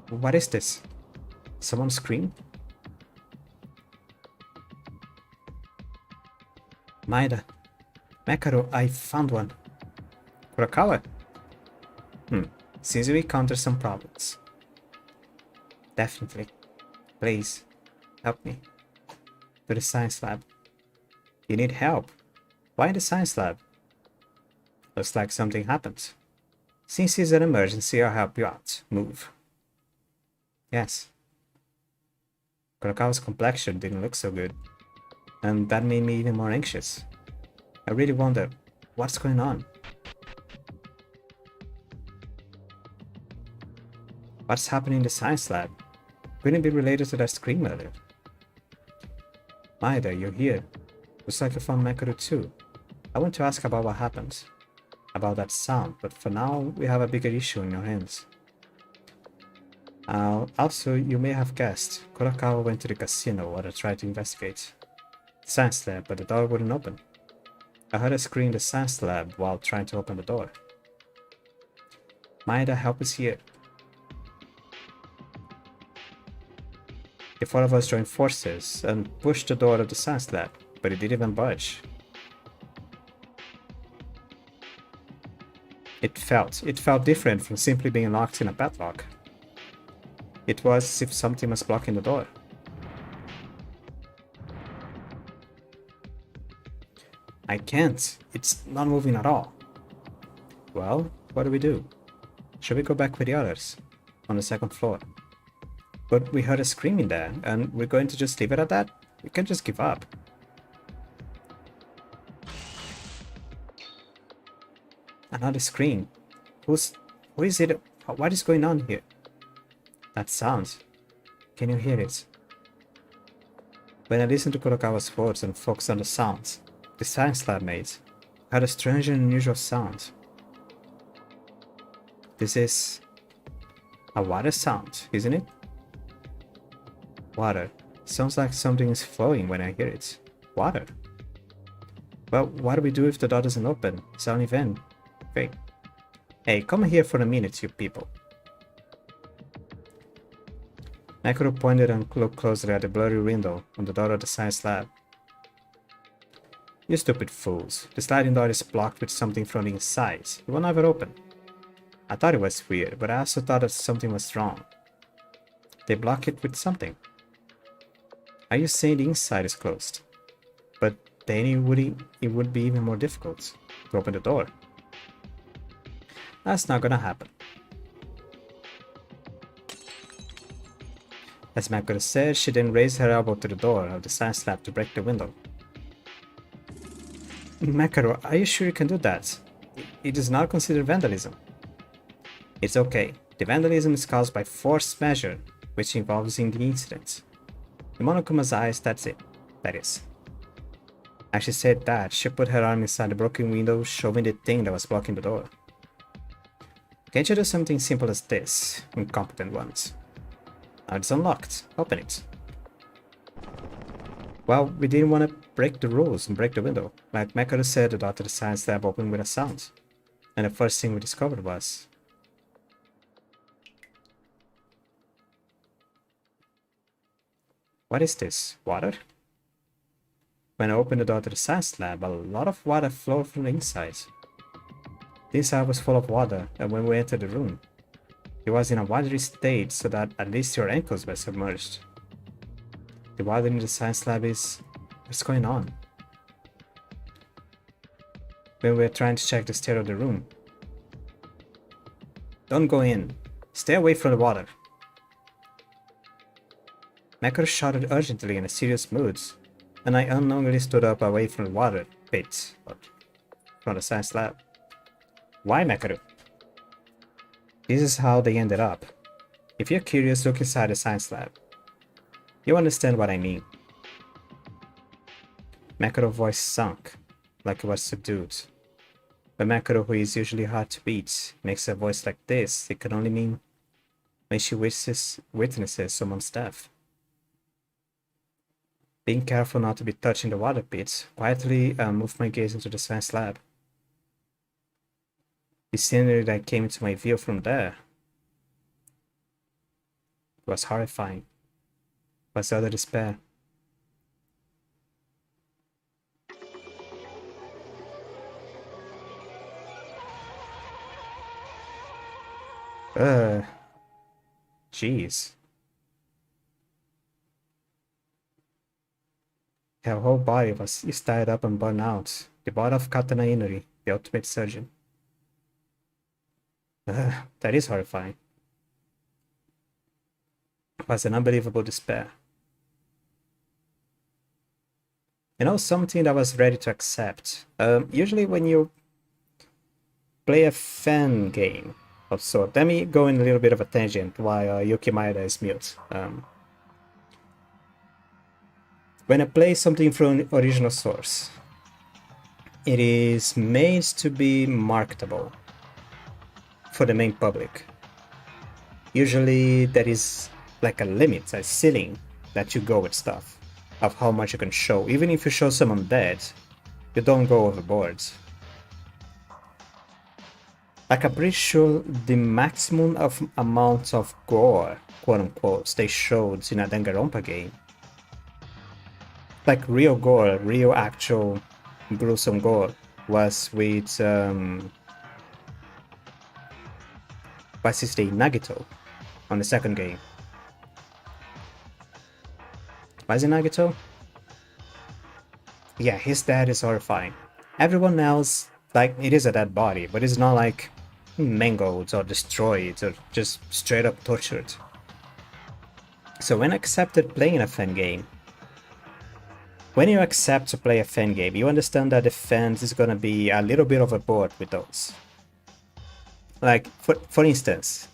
What is this? Someone screamed? Maeda. Mekaru, I found one. Kurakawa? Seems we encountered some problems. Definitely. Please, help me. To the science lab. You need help? Why in the science lab? Looks like something happened. Since it's an emergency, I'll help you out. Move. Yes. Kurakawa's complexion didn't look so good, and that made me even more anxious. I really wonder, what's going on? What's happening in the science lab? Couldn't it be related to that scream earlier? Maeda, you're here. Looks like you found Mekaru too. I want to ask about what happened. About that sound, but for now, we have a bigger issue in your hands. Also, you may have guessed, Kurakawa went to the casino while I tried to investigate the science lab, but the door wouldn't open. I heard a scream in the science lab while trying to open the door. Maeda, help is here. The four of us joined forces and pushed the door of the science lab, but it didn't even budge. It felt different from simply being locked in a padlock. It was as if something was blocking the door. I can't. It's not moving at all. Well, what do we do? Should we go back with the others? On the second floor. But we heard a screaming there, and we're going to just leave it at that? We can't just give up. Another scream. Who is it? What is going on here? That sound. Can you hear it? When I listened to Kurakawa's words and focused on the sounds the science lab made, I heard a strange and unusual sound. This is a water sound, isn't it? Water. Sounds like something is flowing when I hear it. Water. Well, what do we do if the door doesn't open? It's only then. Great. Hey, come here for a minute, you people. Mekaru pointed and looked closely at the blurry window on the door of the science lab. You stupid fools. The sliding door is blocked with something from the inside. It will never open. I thought it was weird, but I also thought that something was wrong. They block it with something. Are you saying the inside is closed? But then it would be even more difficult to open the door. That's not gonna happen. As Mekaru said, she then raised her elbow to the door of the science lab to break the window. Mekaru, are you sure you can do that? It is not considered vandalism. It's okay. The vandalism is caused by force majeure, which involves in the incident. The Monokuma's eyes, that's it. That is. As she said that, she put her arm inside the broken window, showing the thing that was blocking the door. Can't you do something simple as this, incompetent ones? Now it's unlocked. Open it. Well, we didn't want to break the rules and break the window. Like Makoto said, the door to the science lab opened with a sound. And the first thing we discovered was... What is this? Water? When I opened the door to the science lab, a lot of water flowed from the inside. The inside was full of water, and when we entered the room, it was in a watery state so that at least your ankles were submerged. The water in the science lab is... What's going on? When we were trying to check the state of the room. Don't go in. Stay away from the water. Makoto shouted urgently in a serious mood, and I unknowingly stood up away from the water pit, from the science lab. Why, Makoto? This is how they ended up. If you're curious, look inside the science lab. You understand what I mean. Makoto's voice sunk, like it was subdued. But Makoto, who is usually hard to beat, makes a voice like this, it can only mean when she witnesses someone's death. Being careful not to be touching the water pit, quietly moved my gaze into the science lab. The scenery that came into my view from there was horrifying, was utter despair. Jeez. Her whole body is tied up and burned out. The body of Katana Inori, the ultimate surgeon. That is horrifying. It was an unbelievable despair. You know, something that I was ready to accept. Usually when you play a fan game of sort, let me go in a little bit of a tangent while Yuki Maeda is mute. When I play something from an original source, it is made to be marketable for the main public. Usually there is like a limit, a ceiling that you go with stuff, of how much you can show. Even if you show someone dead, you don't go overboard. Like I'm pretty sure the maximum of amount of gore, quote unquote, they showed in a Danganronpa game, like real gore, real actual gruesome gore, was with what's his name, Nagito, on the second game. Was it Nagito? Yeah, his dad is horrifying. Everyone else, like, it is a dead body, but it's not like mangled or destroyed or just straight up tortured. So when I accepted playing a fan game, when you accept to play a fan game, you understand that the fans is gonna be a little bit overboard with those. Like, for instance,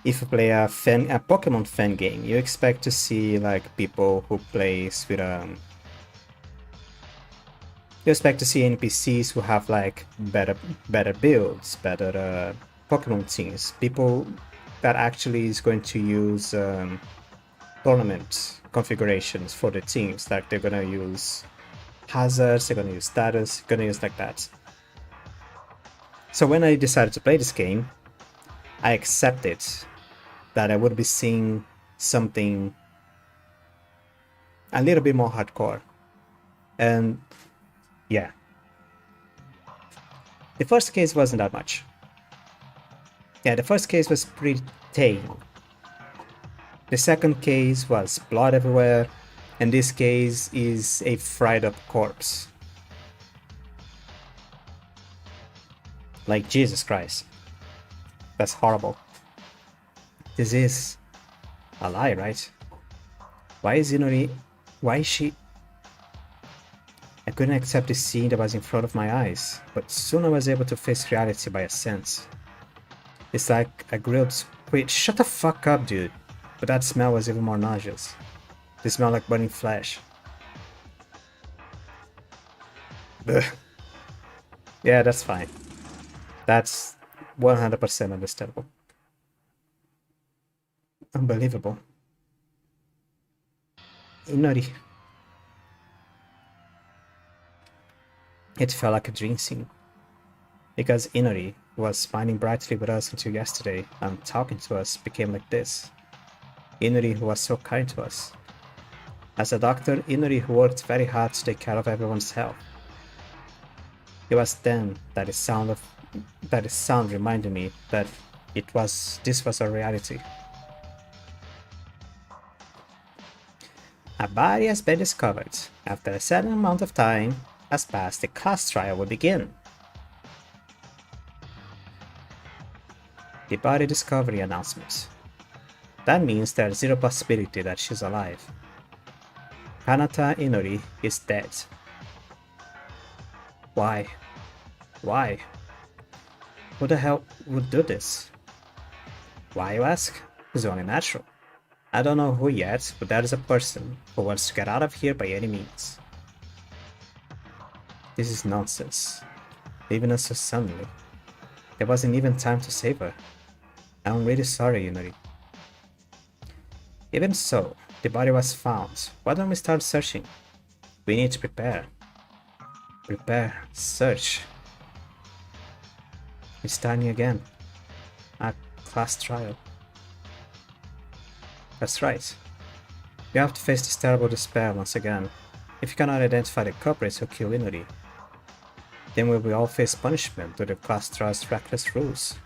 if you play a Pokemon fan game, you expect to see like people who plays with you expect to see NPCs who have like better builds, better Pokemon teams, people that actually is going to use tournament configurations for the teams, like they're gonna use hazards, they're gonna use status, gonna use like that. So when I decided to play this game, I accepted that I would be seeing something a little bit more hardcore. And yeah, the first case wasn't that much. Yeah, the first case was pretty tame. The second case was blood everywhere, and this case is a fried up corpse. Like, Jesus Christ. That's horrible. This is a lie, right? Why is Inori... Why is she... I couldn't accept the scene that was in front of my eyes, but soon I was able to face reality by a sense. It's like a grilled squid. Shut the fuck up, dude. But that smell was even more nauseous. They smell like burning flesh. Ugh. Yeah, that's fine. That's 100% understandable. Unbelievable. Inori. It felt like a dream scene. Because Inori, who was smiling brightly with us until yesterday and talking to us, became like this. Inori, who was so kind to us. As a doctor, Inori, who worked very hard to take care of everyone's health. It was then that his sound reminded me that this was a reality. A body has been discovered. After a certain amount of time has passed, the class trial will begin. The body discovery announcement. That means there's zero possibility that she's alive. Kanata Inori is dead. Why? Why? Who the hell would do this? Why, you ask? It's only natural. I don't know who yet, but there is a person who wants to get out of here by any means. This is nonsense. Leaving us so suddenly. There wasn't even time to save her. I'm really sorry, Inori. Even so, the body was found. Why don't we start searching? We need to prepare. Prepare. Search. It's starting again. A class trial. That's right. You have to face this terrible despair once again. If you cannot identify the culprits who killed Inori, then we will all face punishment due to the class trial's reckless rules.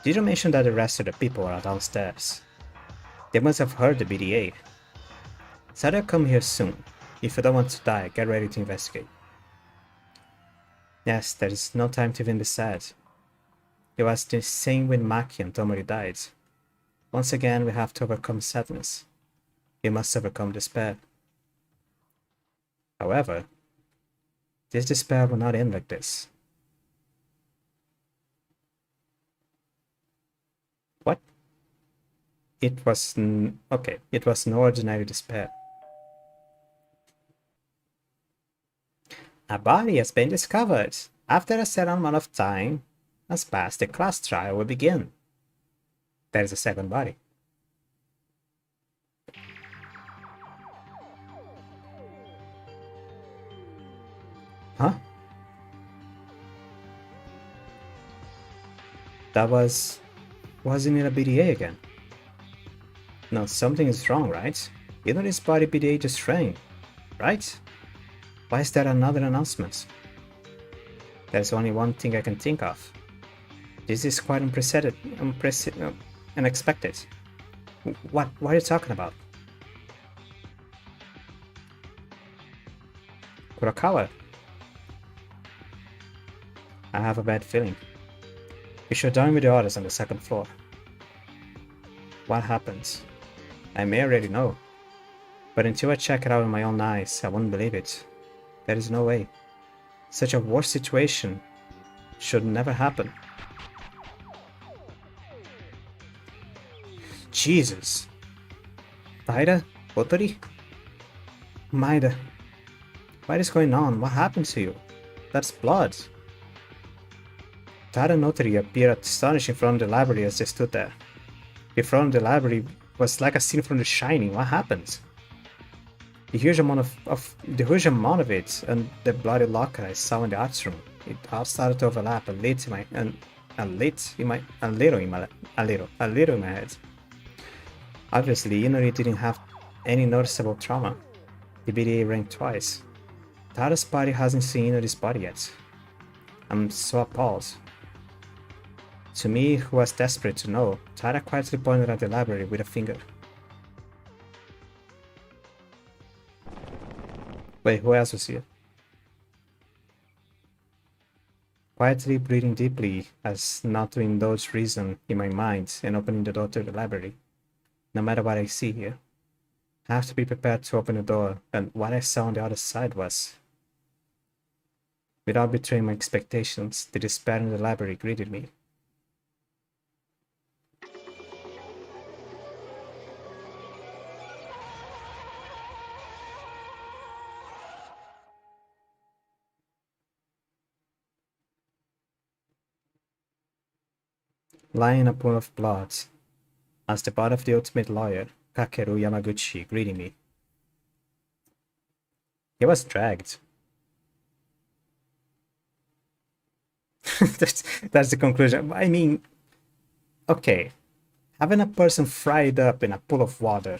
Did you mention that the rest of the people are downstairs? They must have heard the BDA. So they'll come here soon. If you don't want to die, get ready to investigate. Yes, there is no time to even be sad. It was the same when Maki and Tomori died. Once again, we have to overcome sadness. We must overcome despair. However, this despair will not end like this. What? It was it was no ordinary despair. A body has been discovered. After a certain amount of time has passed, the class trial will begin. There is a second body. Huh? That wasn't it a BDA again? No, something is wrong, right? You know this body BDA just rang, right? Why is there another announcement? There's only one thing I can think of. This is quite unexpected. What are you talking about? Kurakawa? I have a bad feeling. You should join with the others on the second floor. What happens? I may already know. But until I check it out with my own eyes, I won't believe it. There is no way. Such a worse situation should never happen. Jesus. Taira? Otori? Maida. What is going on? What happened to you? That's blood. Taira and Otori appeared astonished in front of the library as they stood there. The front of the library was like a scene from The Shining. What happened? The huge amount of it and the bloody locker I saw in the arts room. It all started to overlap a little in my head. Obviously, Inori didn't have any noticeable trauma. The BDA rang twice. Tara's body hasn't seen Inori's body yet. I'm so appalled. To me, who was desperate to know, Tara quietly pointed at the library with a finger. Wait, who else was here? Quietly breathing deeply as not to indulge reason in my mind and opening the door to the library. No matter what I see here, I have to be prepared to open the door, and what I saw on the other side was... Without betraying my expectations, the despair in the library greeted me. Lying in a pool of blood, as the body of the ultimate lawyer, Kakeru Yamaguchi, greeting me. He was dragged. That's the conclusion. I mean, okay, having a person fried up in a pool of water,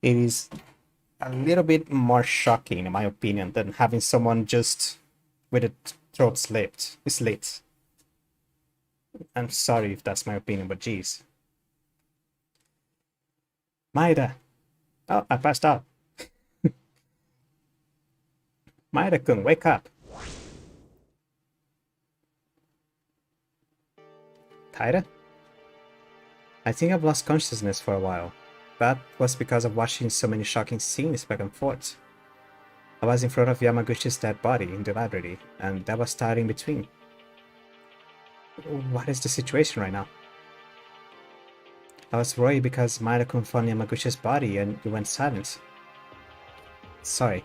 it is a little bit more shocking, in my opinion, than having someone just with a throat slit. I'm sorry if that's my opinion, but geez. Maida! Oh, I passed out. Maida-kun, wake up! Taira? I think I've lost consciousness for a while. That was because of watching so many shocking scenes back and forth. I was in front of Yamaguchi's dead body in the library, and that was tied in between. What is the situation right now? I was worried because Maida-kun found Yamaguchi's body and you went silent. Sorry.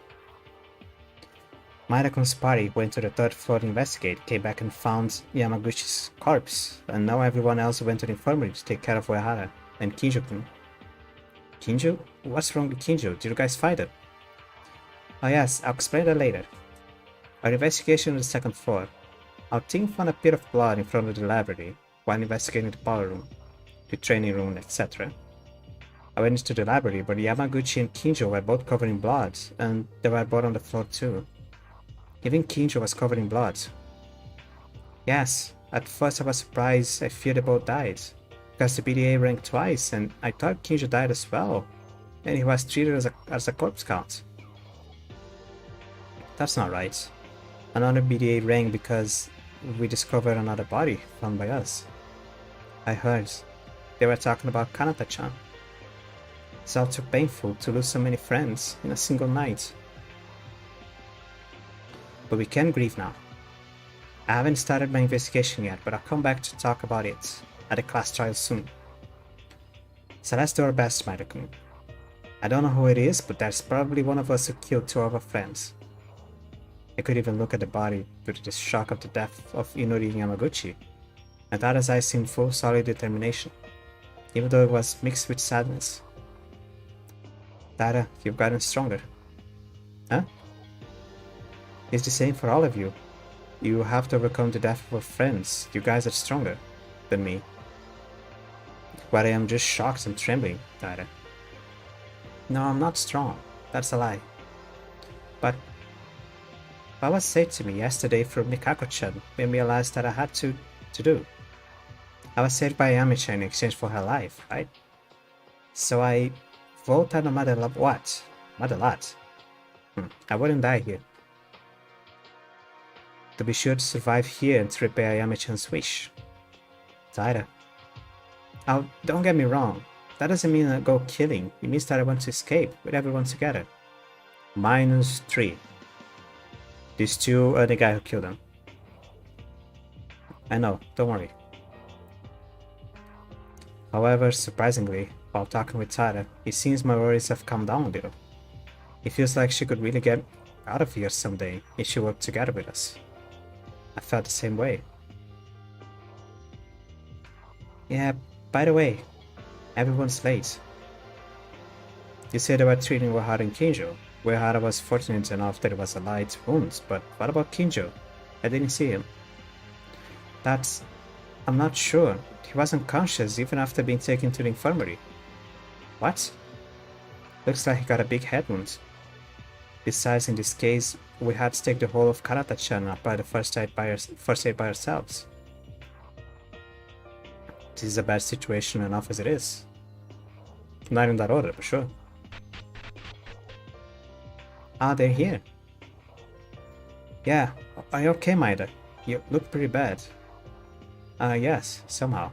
Maida-kun's party went to the third floor to investigate, came back and found Yamaguchi's corpse, and now everyone else went to the infirmary to take care of Uehara and Kinjo-kun. Kinjo? What's wrong with Kinjo? Did you guys fight it? Oh yes, I'll explain that later. Our investigation on the second floor. Our team found a pit of blood in front of the library while investigating the power room, the training room, etc. I went into the library, but Yamaguchi and Kinjo were both covered in blood, and they were both on the floor too. Even Kinjo was covered in blood. Yes, at first I was surprised I feared they both died, because the BDA rang twice and I thought Kinjo died as well, and he was treated as a corpse count. That's not right. Another BDA rang because we discovered another body found by us. I heard. They were talking about Kanata-chan. It's all too painful to lose so many friends in a single night. But we can grieve now. I haven't started my investigation yet, but I'll come back to talk about it at the class trial soon. So let's do our best, Maida-kun. I don't know who it is, but there's probably one of us who killed two of our friends. I could even look at the body due to the shock of the death of Inori Yamaguchi, and Tada's eyes seemed full of solid determination, even though it was mixed with sadness. Tada, you've gotten stronger. Huh? It's the same for all of you. You have to overcome the death of your friends. You guys are stronger than me. But I am just shocked and trembling, Tada. No, I'm not strong. That's a lie. But what was said to me yesterday from Mikako-chan made me realize that I had to do. I was saved by Yami-chan in exchange for her life, right? So I voted no matter what. Matter lot. I wouldn't die here. To be sure to survive here and to repair Yami-chan's wish. Taira. Oh, don't get me wrong. That doesn't mean I go killing. It means that I want to escape with everyone together. -3. These two are the guy who killed them. I know, don't worry. However, surprisingly, while talking with Tara, it seems my worries have calmed down a little. It feels like she could really get out of here someday if she worked together with us. I felt the same way. Yeah, by the way, everyone's late. You said they were treating Uehara and Kinjo. Uehara was fortunate enough that it was a light wound, but what about Kinjo? I didn't see him. I'm not sure. He wasn't conscious even after being taken to the infirmary. What? Looks like he got a big head wound. Besides, in this case, we had to take the whole of Kanata-chan and apply the first aid by ourselves. This is a bad situation enough as it is. Not in that order, for sure. Ah, they're here. Yeah, are you okay, Maida? You look pretty bad. Yes, somehow.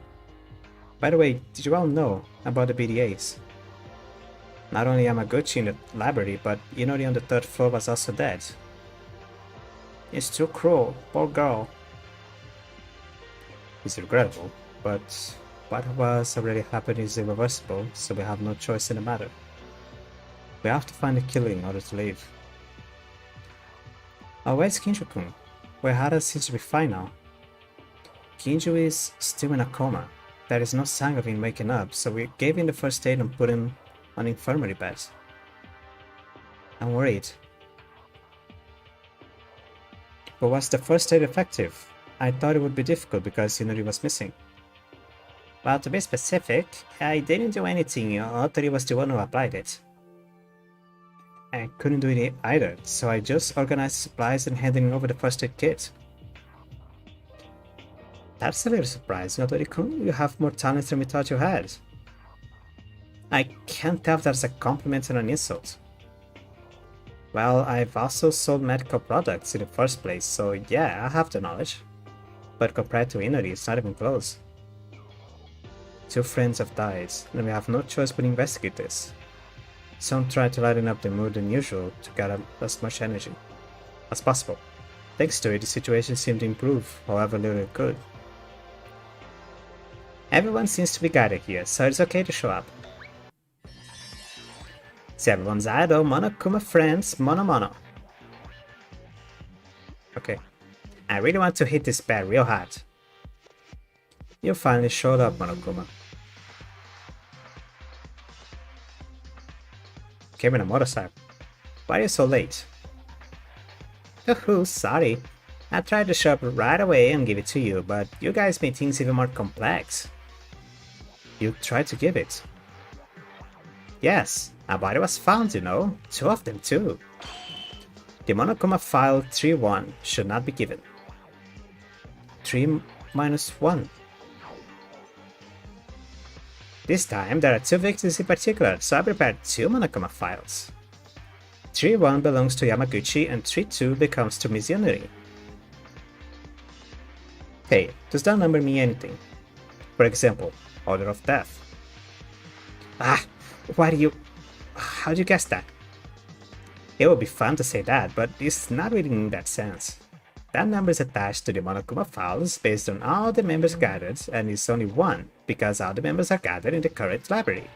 By the way, did you all know about the BDAs? Not only Yamaguchi in the library, but Inori on the 3rd floor was also dead. It's too cruel, poor girl. It's regrettable, but what was already happened is irreversible, so we have no choice in the matter. We have to find the killer in order to live. Oh, where's Kinjo-kun? Uehara seems to be fine now. Kinjo is still in a coma. There is no sign of him waking up, so we gave him the first aid and put him on infirmary bed. I'm worried. But was the first aid effective? I thought it would be difficult because Inori was missing. Well, to be specific, I didn't do anything. Otori was the one who applied it. I couldn't do it either, so I just organized supplies and handing over the first aid kit. That's a little surprising, Otori-kun. You have more talent than we thought you had. I can't tell if that's a compliment or an insult. Well, I've also sold medical products in the first place, so yeah, I have the knowledge. But compared to Inori, it's not even close. 2 friends have died, and we have no choice but to investigate this. Some try to lighten up the mood than usual to gather as much energy as possible. Thanks to it, the situation seemed to improve, however little it could. Everyone seems to be gathered here, so it's okay to show up. See everyone's idol, Monokuma friends, Mono. Okay. I really want to hit this bear real hard. You finally showed up, Monokuma. Came in a motorcycle. Why are you so late? Sorry. I tried to show up right away and give it to you, but you guys made things even more complex. You tried to give it? Yes, a body was found, you know. 2 of them too. The Monokuma file 3-1 should not be given. 3-1. This time there are 2 victims in particular, so I prepared 2 Monokuma files. 3-1 belongs to Yamaguchi and 3-2 becomes to Mizunori. Hey, does that number mean anything? For example, order of death. How'd you guess that? It would be fun to say that, but it's not really in that sense. That number is attached to the Monokuma files based on all the members gathered, and is only 1 because all the members are gathered in the current library.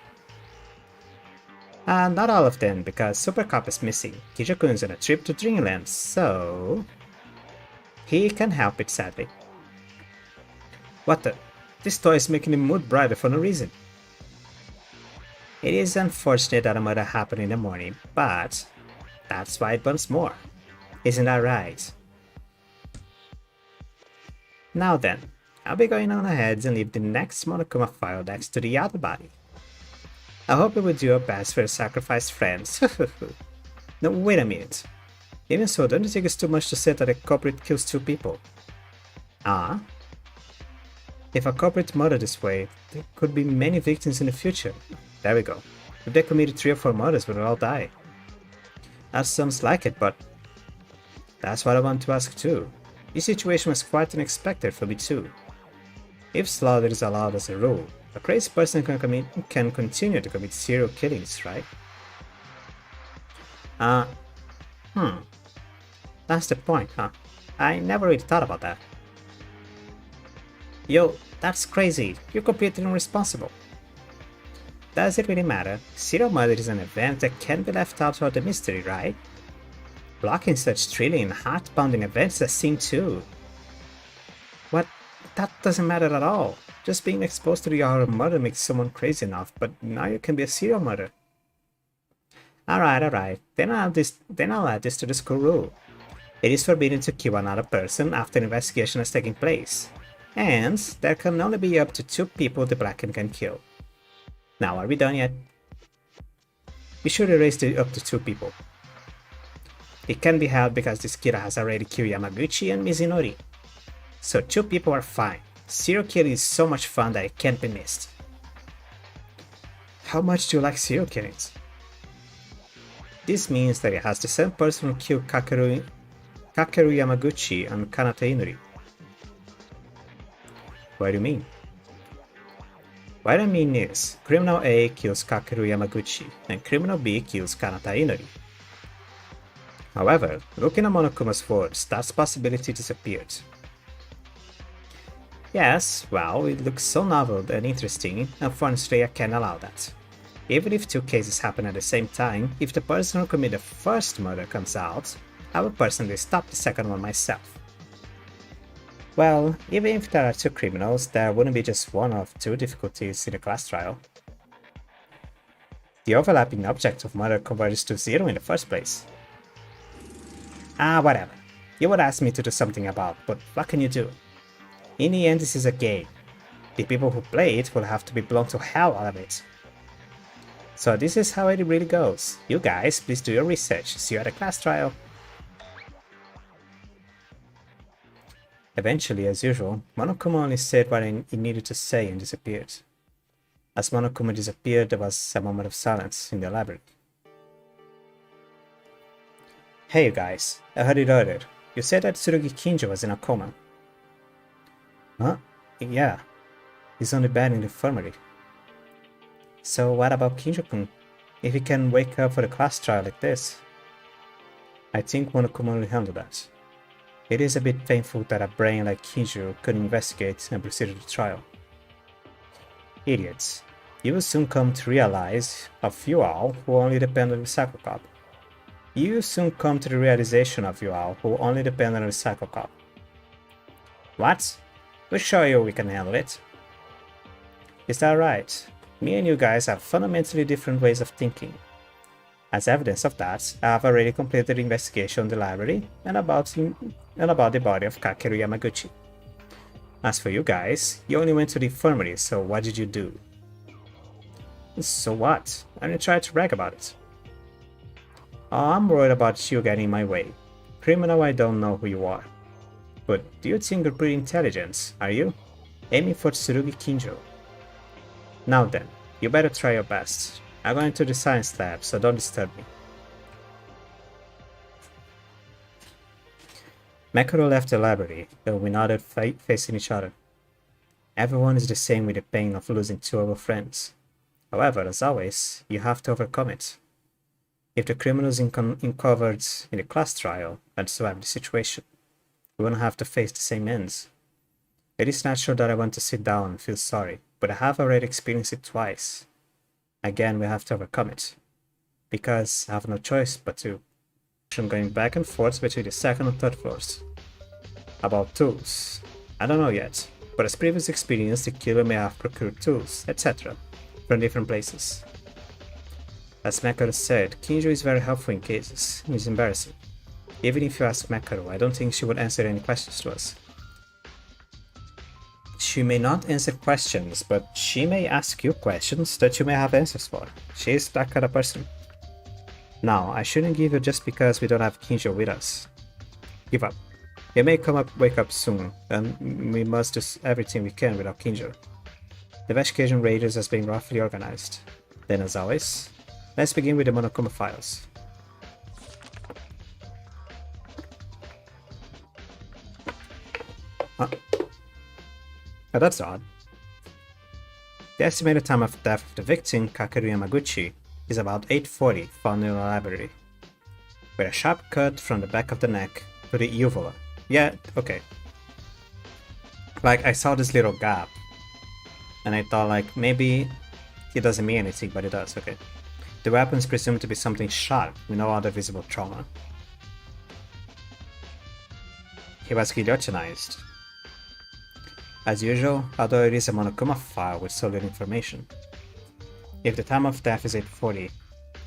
Not all of them, because Super Cop is missing. Kijo-kun's on a trip to Dreamland, so he can't help it, sadly. What the? This toy is making the mood brighter for no reason. It is unfortunate that a murder happened in the morning, but that's why it burns more. Isn't that right? Now then, I'll be going on ahead and leave the next Monokuma file next to the other body. I hope you will do your best for your sacrificed friends. No, wait a minute. Even so, don't you think it's too much to say that a culprit kills 2 people? If a culprit murdered this way, there could be many victims in the future. There we go. If they committed 3 or 4 murders, we will all die. That sounds like it, but that's what I want to ask too. This situation was quite unexpected for me too. If slaughter is allowed as a rule, a crazy person can continue to commit serial killings, right? That's the point, huh? I never really thought about that. Yo, that's crazy. You're completely irresponsible. Does it really matter? Serial murder is an event that can't be left out of the mystery, right? Blocking such thrilling, heart-pounding events as Scene 2. What? That doesn't matter at all. Just being exposed to the horror of murder makes someone crazy enough, but now you can be a serial murderer. Alright. Then I'll add this to the school rule. It is forbidden to kill another person after an investigation has taken place. And there can only be up to 2 people the Bracken can kill. Now, are we done yet? Be sure to erase the up to 2 people. It can be held because this killer has already killed Yamaguchi and Mizunori. So 2 people are fine. Serial killing is so much fun that it can't be missed. How much do you like serial killings? This means that it has the same person who killed Kakeru Yamaguchi and Kanata Inori. What do you mean? What I mean is, Criminal A kills Kakeru Yamaguchi, and Criminal B kills Kanata Inori. However, looking at Monokuma's words, that possibility disappeared. Yes, well, it looks so novel and interesting, unfortunately I can't allow that. Even if 2 cases happen at the same time, if the person who committed the first murder comes out, I will personally stop the second one myself. Well, even if there are 2 criminals, there wouldn't be just 1 of 2 difficulties in a class trial. The overlapping object of murder converges to 0 in the first place. Whatever. You would ask me to do something about, but what can you do? In the end, this is a game. The people who play it will have to be blown to hell out of it. So this is how it really goes. You guys, please do your research. See you at the class trial. Eventually, as usual, Monokuma only said what he needed to say and disappeared. As Monokuma disappeared, there was a moment of silence in the library. Hey you guys, I heard it earlier. You said that Tsurugi Kinjo was in a coma. Huh? Yeah. He's on the bed in the infirmary. So what about Kinjo-kun? If he can wake up for the class trial like this? I think Monokuma will handle that. It is a bit painful that a brain like Kinjo couldn't investigate and proceed to the trial. Idiots. You will soon come to realize of you all who only depend on the Psychocop. You will soon come to the realization of you all who only depend on the Psychocop. What? We'll show you we can handle it. Is that right? Me and you guys have fundamentally different ways of thinking. As evidence of that, I have already completed the investigation on the library and about the body of Kakeru Yamaguchi. As for you guys, you only went to the infirmary, so what did you do? So what? I didn't try to brag about it. Oh, I'm worried about you getting in my way. Criminal, I don't know who you are. But do you think you're pretty intelligent, are you? Aiming for Tsurugi Kinjo. Now then, you better try your best. I'm going to the science lab, so don't disturb me. Makoto left the library, though we nodded facing each other. Everyone is the same with the pain of losing two of our friends. However, as always, you have to overcome it. If the criminals uncovered in the class trial had survived the situation, we wouldn't have to face the same ends. It is natural that I want to sit down and feel sorry, but I have already experienced it twice. Again, we have to overcome it. Because I have no choice but to. I'm going back and forth between the second and third floors. About tools. I don't know yet, but as previous experience, the killer may have procured tools, etc. from different places. As Makoto said, Kinjo is very helpful in cases. It's embarrassing. Even if you ask Makoto, I don't think she would answer any questions to us. She may not answer questions, but she may ask you questions that you may have answers for. She is that kind of person. Now, I shouldn't give you just because we don't have Kinjo with us. Give up. He may wake up soon, and we must do everything we can without Kinjo. The investigation raiders has been roughly organized. Then, as always, let's begin with the Monokuma files. Oh, that's odd. The estimated time of death of the victim, Kakeru Yamaguchi, is about 8:40, found in the library, with a sharp cut from the back of the neck to the uvula. Yeah, okay. Like, I saw this little gap, and I thought, like, maybe it doesn't mean anything, but it does, okay. The weapon is presumed to be something sharp, with no other visible trauma. He was guillotinized. As usual, although it is a Monokuma file with solid information. If the time of death is 8:40,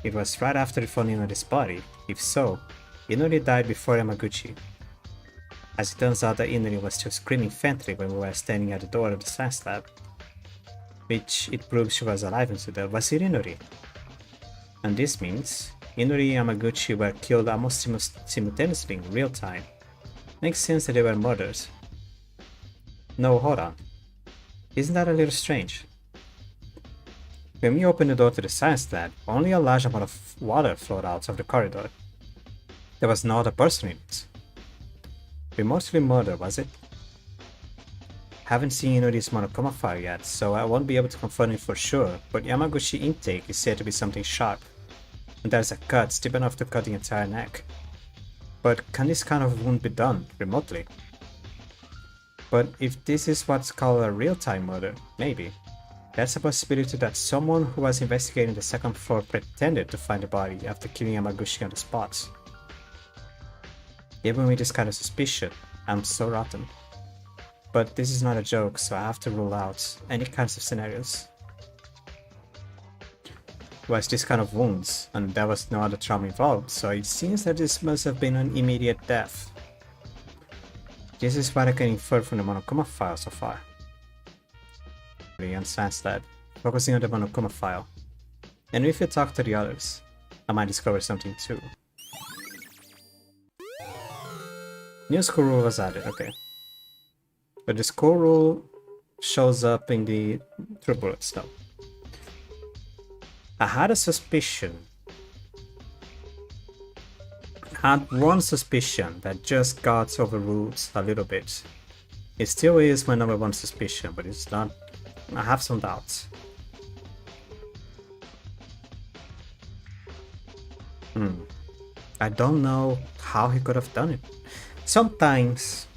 it was right after the finding of his body. If so, Inori died before Yamaguchi. As it turns out that Inori was still screaming faintly when we were standing at the door of the science lab, which it proves she was alive until then. Was it Inori? And this means Inori and Yamaguchi were killed almost simultaneously in real time. Makes sense that they were murders. No, hold on. Isn't that a little strange? When we opened the door to the science lab, only a large amount of water flowed out of the corridor. There was no other person in it. Remotely murder, was it? Haven't seen Inori's Monokuma file yet, so I won't be able to confirm it for sure, but Yamaguchi intake is said to be something sharp. And there's a cut deep enough to cut the entire neck. But can this kind of wound be done remotely? But if this is what's called a real-time murder, maybe. There's a possibility that someone who was investigating the second floor pretended to find the body after killing Yamaguchi on the spot. Even with this kind of suspicion, I'm so rotten. But this is not a joke, so I have to rule out any kinds of scenarios. Was this kind of wounds, and there was no other trauma involved, so it seems that this must have been an immediate death. This is what I can infer from the Monokuma file so far. Really understands that. Focusing on the Monokuma file. And if you talk to the others, I might discover something too. New school rule was added, okay. But the school rule shows up in the True Bullets though. I had a suspicion. Had one suspicion that just got overruled a little bit. It still is my number one suspicion, but it's not. I have some doubts. I don't know how he could have done it. Sometimes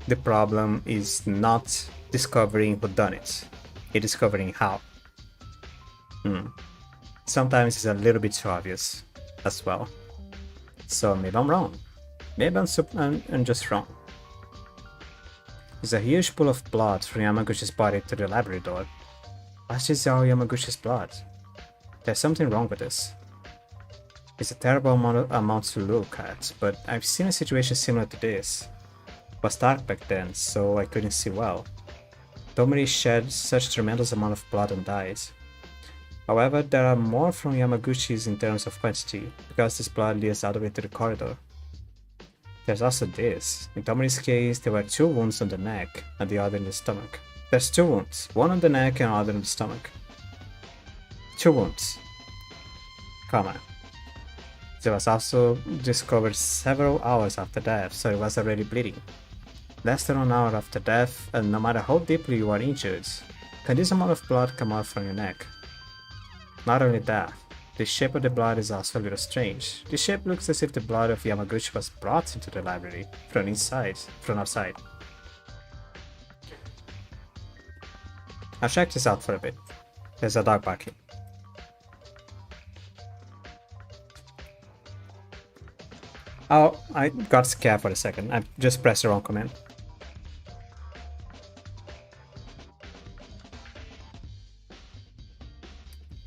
the problem is not discovering who done it, it's discovering how. Sometimes it's a little bit too obvious as well. So maybe I'm wrong. Maybe I'm just wrong. There's a huge pool of blood from Yamaguchi's body to the library door. Why is all Yamaguchi's blood? There's something wrong with this. It's a terrible amount to look at, but I've seen a situation similar to this. It was dark back then, so I couldn't see well. Tomori shed such tremendous amount of blood and died. However, there are more from Yamaguchi's in terms of quantity, because this blood leads all the way to the corridor. There's also this. In Tomori's case, there were 2 wounds on the neck, and the other in the stomach. There's 2 wounds, one on the neck and other in the stomach. 2 wounds. Come on. It was also discovered several hours after death, so it was already bleeding. Less than an hour after death, and no matter how deeply you are injured, can this amount of blood come out from your neck? Not only that, the shape of the blood is also a little strange. The shape looks as if the blood of Yamaguchi was brought into the library from outside. I'll check this out for a bit. There's a dog barking. Oh, I got scared for a second. I just pressed the wrong command.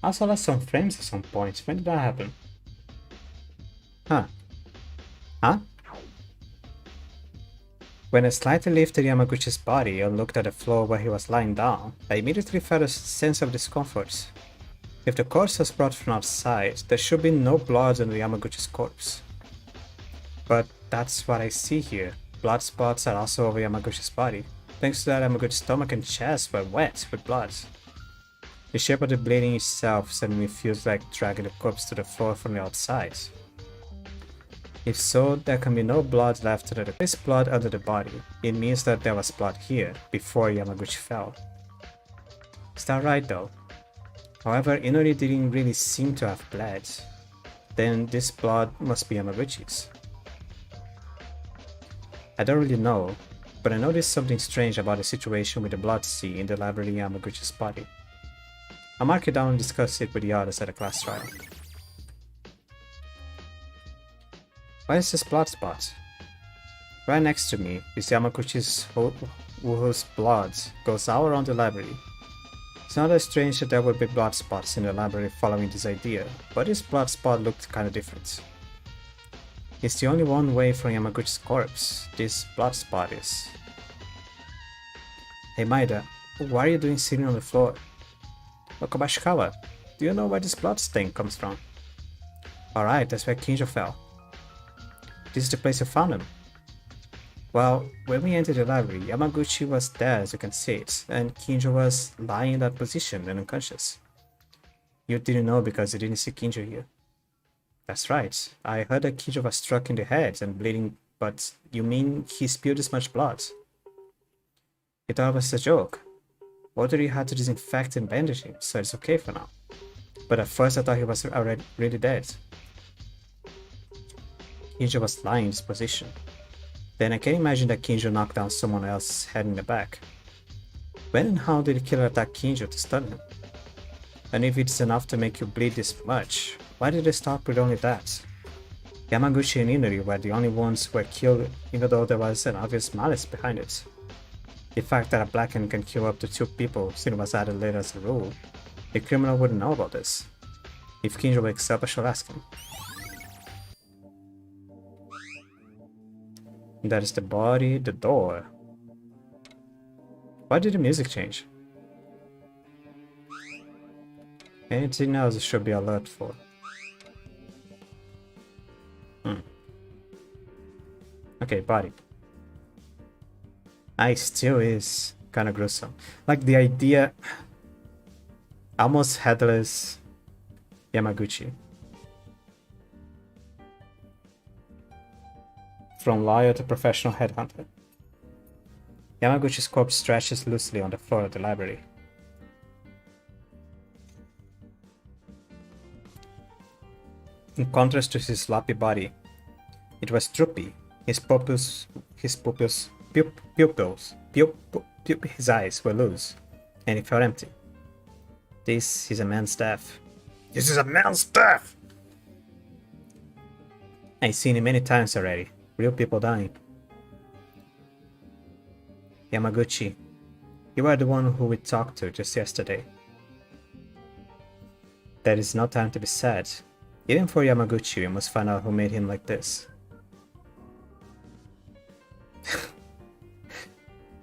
I also lost some frames at some point. When did that happen? Huh? When I slightly lifted Yamaguchi's body and looked at the floor where he was lying down, I immediately felt a sense of discomfort. If the corpse was brought from outside, there should be no blood on the Yamaguchi's corpse. But that's what I see here. Blood spots are also over Yamaguchi's body. Thanks to that, Yamaguchi's stomach and chest were wet with blood. The shape of the bleeding itself suddenly feels like dragging the corpse to the floor from the outside. If so, there can be no blood left under this blood under the body. It means that there was blood here, before Yamaguchi fell. Is that right though? However, Inori didn't really seem to have bled. Then this blood must be Yamaguchi's. I don't really know, but I noticed something strange about the situation with the blood sea in the library in Yamaguchi's body. I'll mark it down and discuss it with the others at the class trial. What is this blood spot? Right next to me is Yamaguchi's whose blood goes all around the library. It's not as strange that there would be blood spots in the library following this idea, but this blood spot looked kinda different. It's the only one way from Yamaguchi's corpse, this blood spot is. Hey Maida, what are you doing sitting on the floor? Okobashikawa, do you know where this blood stain comes from? Alright, that's where Kinjo fell. This is the place you found him. Well, when we entered the library, Yamaguchi was there as you can see it, and Kinjo was lying in that position and unconscious. You didn't know because you didn't see Kinjo here. That's right, I heard that Kinjo was struck in the head and bleeding, but you mean he spilled this much blood? You thought it was a joke. Odori had to disinfect and bandage him, so it's okay for now. But at first I thought he was already really dead. Kinjo was lying in this position. Then I can imagine that Kinjo knocked down someone else's head in the back. When and how did the killer attack Kinjo to stun him? And if it's enough to make you bleed this much, why did they start with only that? Yamaguchi and Inori were the only ones who were killed, even though there was an obvious malice behind it. The fact that a blackened can kill up to 2 people since it was added later as a rule, the criminal wouldn't know about this. If Kinjo wakes up, I shall ask him. That is the body, the door. Why did the music change? Anything else I should be alert for? Okay, body. It still is kind of gruesome. Like the idea, almost headless Yamaguchi. From lawyer to professional headhunter. Yamaguchi's corpse stretches loosely on the floor of the library. In contrast to his sloppy body, it was droopy. His eyes were loose, and he felt empty. This is a man's death. This is a man's death! I've seen it many times already. Real people dying. Yamaguchi, you are the one who we talked to just yesterday. There is no time to be sad. Even for Yamaguchi, we must find out who made him like this.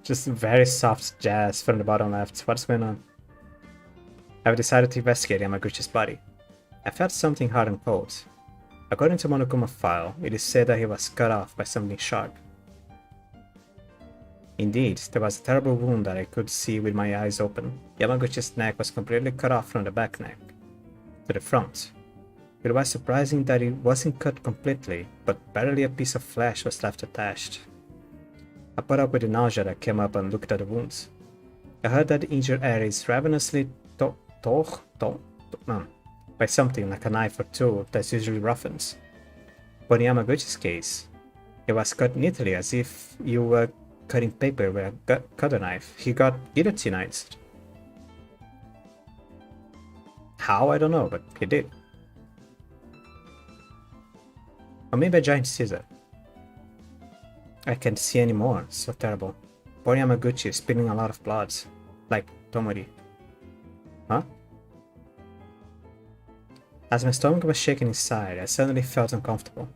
Just very soft jazz from the bottom left. What's going on? I've decided to investigate Yamaguchi's body. I felt something hard and cold. According to Monokuma's file, it is said that he was cut off by something sharp. Indeed, there was a terrible wound that I could see with my eyes open. Yamaguchi's neck was completely cut off from the back neck to the front. It was surprising that it wasn't cut completely, but barely a piece of flesh was left attached. I put up with the nausea that came up and looked at the wounds. I heard that the injured area is ravenously torn by something like a knife or tool that usually roughens. But in Yamaguchi's case, it was cut neatly as if you were cutting paper with a cutter knife. He got guillotinized. How? I don't know, but he did. Or maybe a giant scissor. I can't see anymore, so terrible. Poor Yamaguchi is spilling a lot of blood. Like Tomori. Huh? As my stomach was shaking inside, I suddenly felt uncomfortable.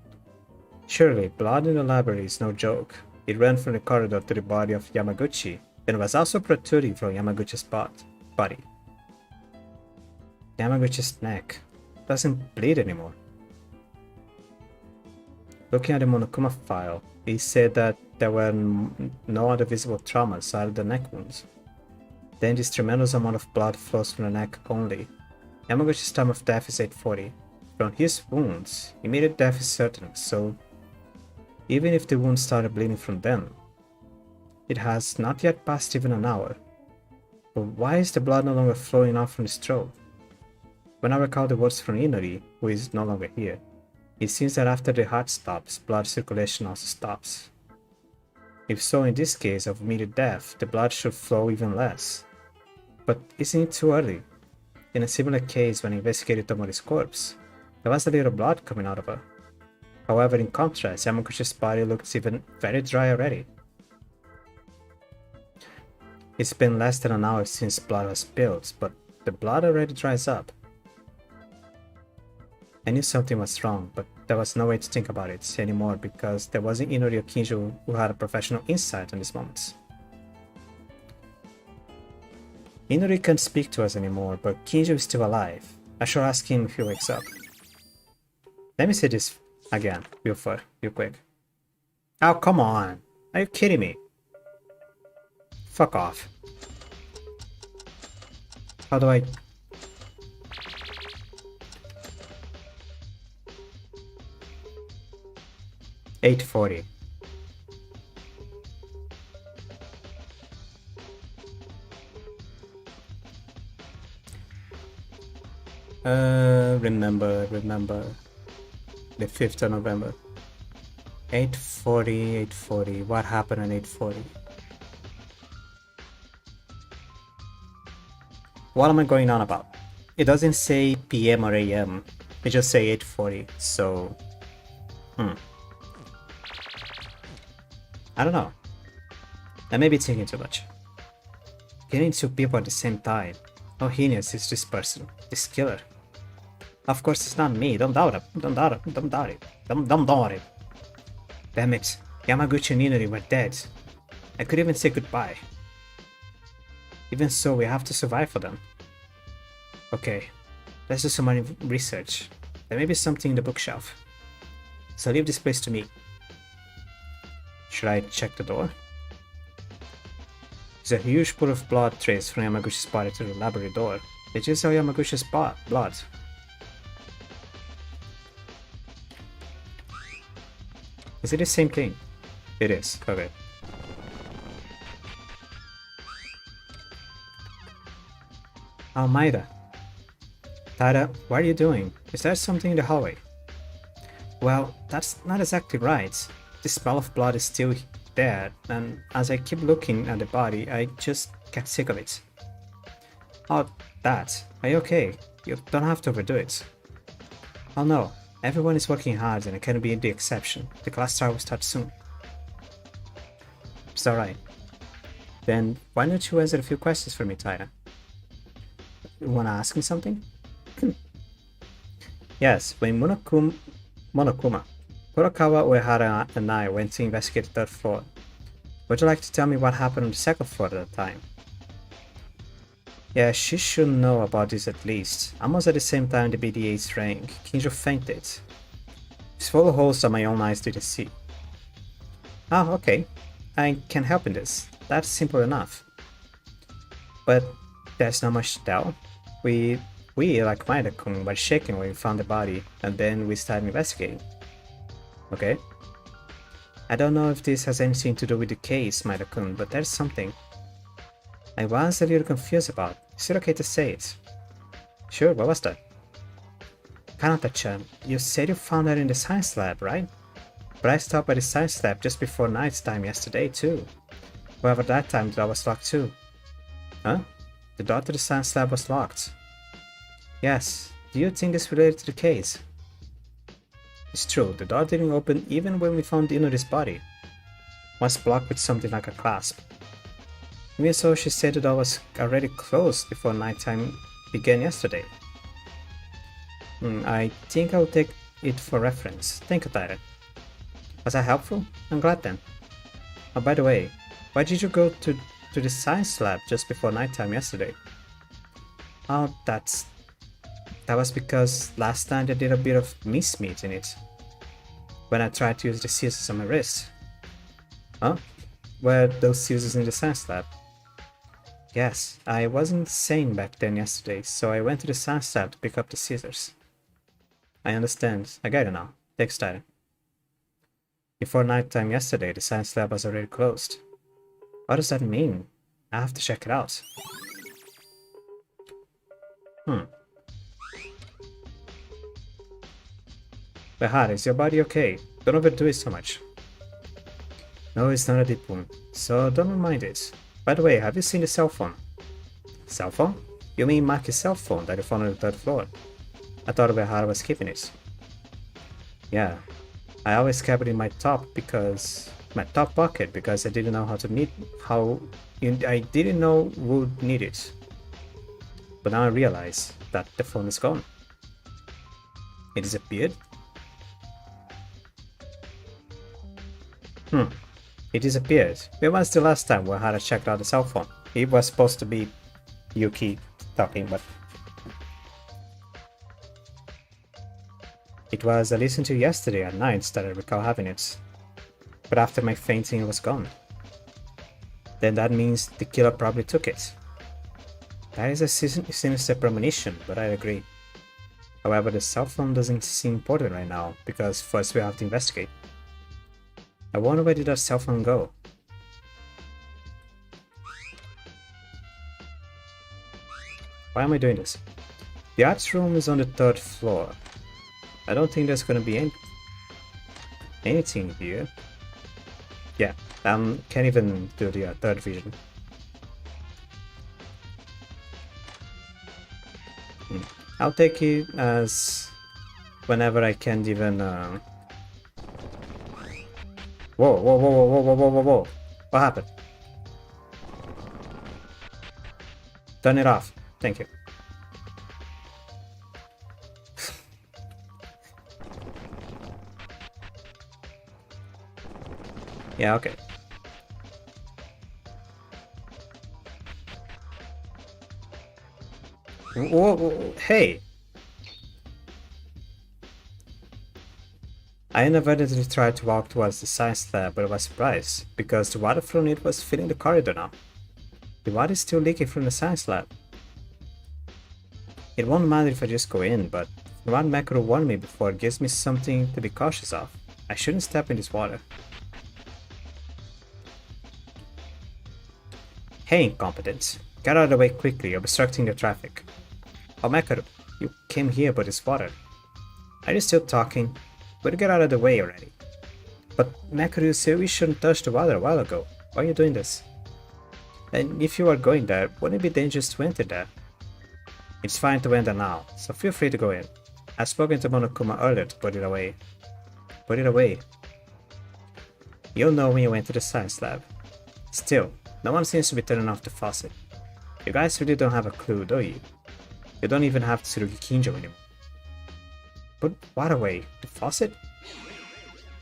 Surely, blood in the library is no joke. It ran from the corridor to the body of Yamaguchi, and was also protruding from Yamaguchi's body. Yamaguchi's neck doesn't bleed anymore. Looking at the Monokuma file, he said that there were no other visible traumas other than neck wounds. Then this tremendous amount of blood flows from the neck only. Yamaguchi's time of death is 8:40. From his wounds, immediate death is certain, so even if the wound started bleeding from then, it has not yet passed even an hour. But why is the blood no longer flowing out from his throat? When I recall the words from Inori, who is no longer here, it seems that after the heart stops, blood circulation also stops. If so, in this case of immediate death, the blood should flow even less. But isn't it too early? In a similar case when I investigated Tomori's corpse, there was a little blood coming out of her. However, in contrast, Yamaguchi's body looks even very dry already. It's been less than an hour since blood was spilled, but the blood already dries up. I knew something was wrong, but there was no way to think about it anymore because there wasn't Inori or Kinjo who had a professional insight on these moments. Inori can't speak to us anymore, but Kinjo is still alive. I shall ask him if he wakes up. Let me see this again, real quick. Oh, come on! Are you kidding me? Fuck off. How do I... $8.40. Remember. The 5th of November. 8:40. What happened at 8:40? What am I going on about? It doesn't say PM or AM. It just say 8:40. So, I don't know. I may be thinking too much. Killing two people at the same time. How heinous is this person? This killer? Of course it's not me. Don't doubt it. Don't doubt it. Don't doubt it. Don't doubt it. Damn it. Yamaguchi and Inori were dead. I could even say goodbye. Even so, we have to survive for them. Okay, let's do some more research. There may be something in the bookshelf. So leave this place to me. Should I check the door? There's a huge pool of blood traced from Yamaguchi's body to the library door. Did you saw Yamaguchi's blood? Is it the same thing? It is. Okay. Oh, Maida. Taira, what are you doing? Is there something in the hallway? Well, that's not exactly right. The smell of blood is still there, and as I keep looking at the body, I just get sick of it. Oh, that. Are you okay? You don't have to overdo it. Oh no, everyone is working hard and I can't be the exception. The class trial will start soon. It's alright. Then why don't you answer a few questions for me, Taira? You wanna ask me something? Yes, when Monokuma, Kurokawa Uehara and I went to investigate the third floor. Would you like to tell me what happened on the second floor at the time? Yeah, she should know about this at least. Almost at the same time the BD-8 rang, Kinjo fainted. His full holes that my own eyes didn't see. Oh, okay. I can help in this. That's simple enough. But there's not much to tell. We like Maida-kun, were shaken when we found the body, and then we started investigating. Okay. I don't know if this has anything to do with the case, Maida-kun, but there's something I was a little confused about. Is it okay to say it? Sure, what was that? Kanata-chan, you said you found her in the science lab, right? But I stopped by the science lab just before night time yesterday, too. However, that time the door was locked too. Huh? The door to the science lab was locked. Yes. Do you think this related to the case? It's true, the door didn't open even when we found Inori's body. It was blocked with something like a clasp. Even so, she said the door was already closed before nighttime began yesterday. I think I'll take it for reference. Thank you, Taira. Was that helpful? I'm glad then. Oh, by the way, why did you go to the science lab just before nighttime yesterday? Oh, that was because last time I did a bit of mincemeat in it. When I tried to use the scissors on my wrist. Huh? Were those scissors in the science lab? Yes, I wasn't sane back then yesterday, so I went to the science lab to pick up the scissors. I understand. I get it now. Thanks, Taira. Before nighttime yesterday, the science lab was already closed. What does that mean? I have to check it out. Behar, is your body okay? Don't overdo it so much. No, it's not a deep wound, so don't mind it. By the way, have you seen the cell phone? Cell phone? You mean Maki's cell phone that you found on the third floor? I thought Behar was keeping it. Yeah, I always kept it in my top pocket because I didn't know I didn't know who would need it. But now I realize that the phone is gone. It disappeared? It disappeared. When was the last time we had checked out the cell phone? It was supposed to be Yuki talking, but it was I listened to yesterday at night that I recall having it. But after my fainting it was gone. Then that means the killer probably took it. That is a sinister premonition, but I agree. However, the cell phone doesn't seem important right now, because first we have to investigate. I wonder where did that cell phone go? Why am I doing this? The arts room is on the third floor. I don't think there's gonna be anything here. Yeah, can't even do the third vision. I'll take it as whenever I can't even. Whoa, whoa, whoa, whoa, whoa, whoa, whoa, whoa. What happened? Turn it off. Thank you. Yeah, okay. Whoa, hey! I inadvertently tried to walk towards the science lab, but I was surprised, because the water from it was filling the corridor now. The water is still leaking from the science lab. It won't matter if I just go in, but what Macro warned me before gives me something to be cautious of. I shouldn't step in this water. Hey, incompetent. Get out of the way quickly, you're obstructing the traffic. Oh, Macro, you came here but it's water. Are you still talking? Better get out of the way already. But Macro, you said we shouldn't touch the water a while ago. Why are you doing this? And if you are going there, wouldn't it be dangerous to enter there? It's fine to enter now, so feel free to go in. I've spoken to Monokuma earlier to put it away. Put it away. You'll know when you enter the science lab. Still, no one seems to be turning off the faucet. You guys really don't have a clue, do you? You don't even have Tsurugi Kinjo anymore. Put what away? The faucet?